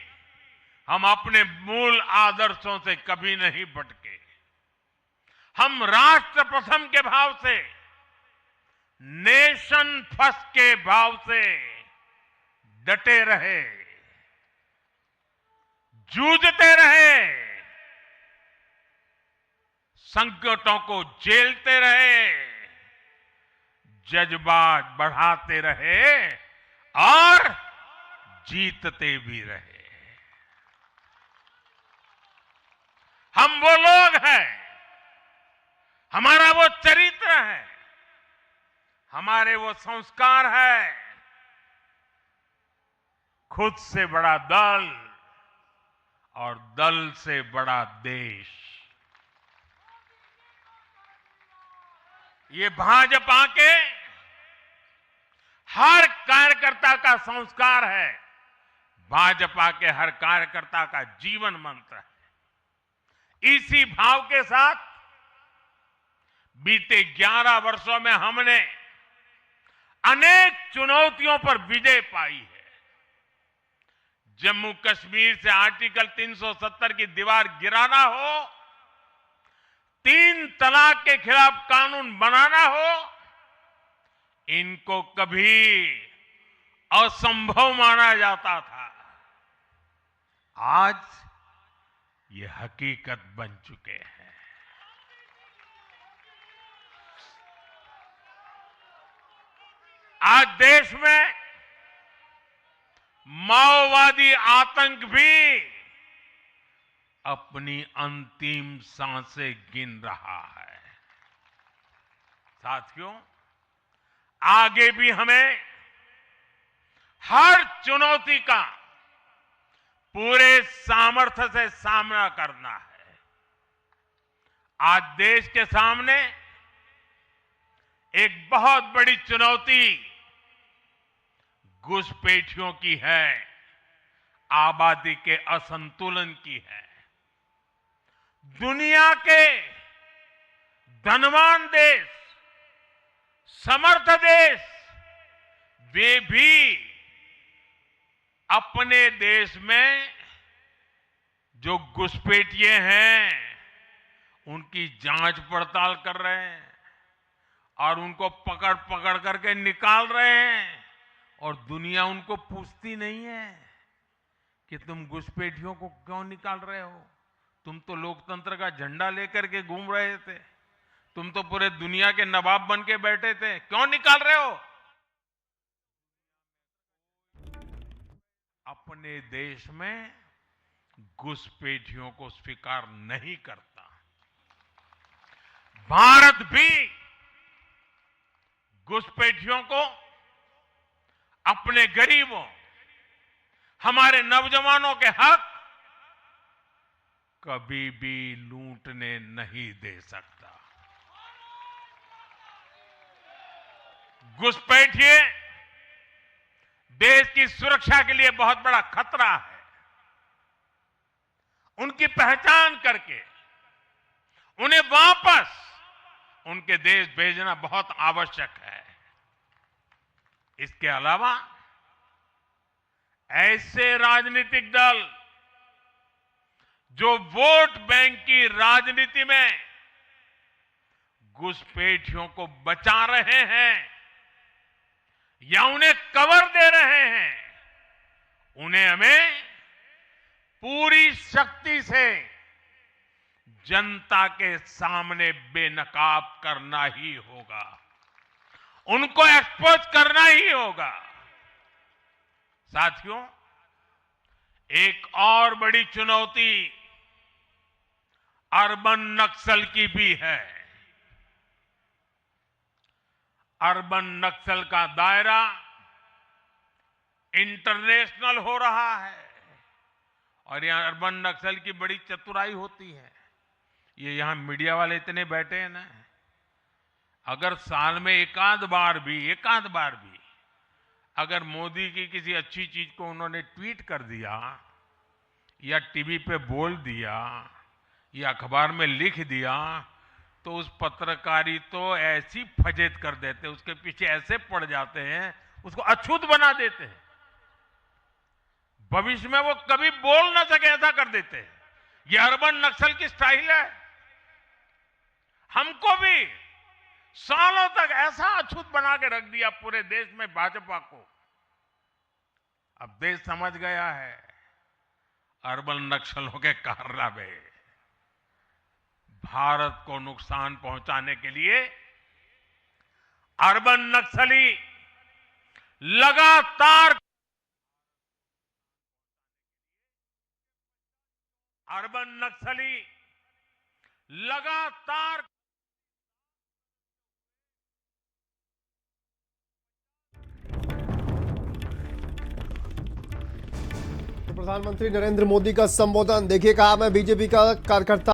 हम अपने मूल आदर्शों से कभी नहीं भटके। हम राष्ट्र प्रथम के भाव से, नेशन फर्स्ट के भाव से डटे रहे, जूझते रहे, संकटों को झेलते रहे, जज्बात बढ़ाते रहे और जीतते भी रहे। हम वो लोग हैं, हमारा वो चरित्र है, हमारे वो संस्कार है। खुद से बड़ा दल और दल से बड़ा देश, ये भाजपा के हर कार्यकर्ता का संस्कार है, भाजपा के हर कार्यकर्ता का जीवन मंत्र है। इसी भाव के साथ बीते 11 वर्षों में हमने अनेक चुनौतियों पर विजय पाई है। जम्मू कश्मीर से आर्टिकल 370 की दीवार गिराना हो, 3 तलाक के खिलाफ कानून बनाना हो, इनको कभी असंभव माना जाता था। आज ये हकीकत बन चुके हैं। आज देश में माओवादी आतंक भी अपनी अंतिम सांसें गिन रहा है। साथियों, आगे भी हमें हर चुनौती का पूरे सामर्थ्य से सामना करना है। आज देश के सामने एक बहुत बड़ी चुनौती घुसपैठियों की है, आबादी के असंतुलन की है। दुनिया के धनवान देश, समर्थ देश, वे भी अपने देश में जो घुसपैठिए हैं उनकी जांच पड़ताल कर रहे हैं और उनको पकड़ पकड़ करके निकाल रहे हैं, और दुनिया उनको पूछती नहीं है कि तुम घुसपैठियों को क्यों निकाल रहे हो। तुम तो लोकतंत्र का झंडा लेकर के घूम रहे थे, तुम तो पूरे दुनिया के नवाब बन के बैठे थे, क्यों निकाल रहे हो। अपने देश में घुसपैठियों को स्वीकार नहीं करता। भारत भी घुसपैठियों को अपने गरीबों, हमारे नौजवानों के हक कभी भी लूटने नहीं दे सकता। घुसपैठिए देश की सुरक्षा के लिए बहुत बड़ा खतरा है। उनकी पहचान करके उन्हें वापस उनके देश भेजना बहुत आवश्यक है। इसके अलावा ऐसे राजनीतिक दल जो वोट बैंक की राजनीति में घुसपैठियों को बचा रहे हैं या उन्हें कवर दे रहे हैं, उन्हें हमें पूरी शक्ति से जनता के सामने बेनकाब करना ही होगा, उनको एक्सपोज करना ही होगा। साथियों, एक और बड़ी चुनौती अर्बन नक्सल की भी है। अर्बन नक्सल का दायरा इंटरनेशनल हो रहा है और यहां अर्बन नक्सल की बड़ी चतुराई होती है। ये यहां मीडिया वाले इतने बैठे हैं ना, अगर साल में एकाध बार भी अगर मोदी की किसी अच्छी चीज को उन्होंने ट्वीट कर दिया या टीवी पे बोल दिया या अखबार में लिख दिया, तो उस पत्रकारी तो ऐसी फजेत कर देते, उसके पीछे ऐसे पड़ जाते हैं, उसको अछूत बना देते हैं, भविष्य में वो कभी बोल ना सके ऐसा कर देते हैं। ये अर्बन नक्सल की स्टाइल है। हमको भी सालों तक ऐसा अछूत बना के रख दिया पूरे देश में भाजपा को। अब देश समझ गया है अर्बन नक्सलों के कारनामे। भारत को नुकसान पहुंचाने के लिए अर्बन नक्सली लगातार प्रधानमंत्री नरेंद्र मोदी का संबोधन देखिए, कहा मैं बीजेपी का कार्यकर्ता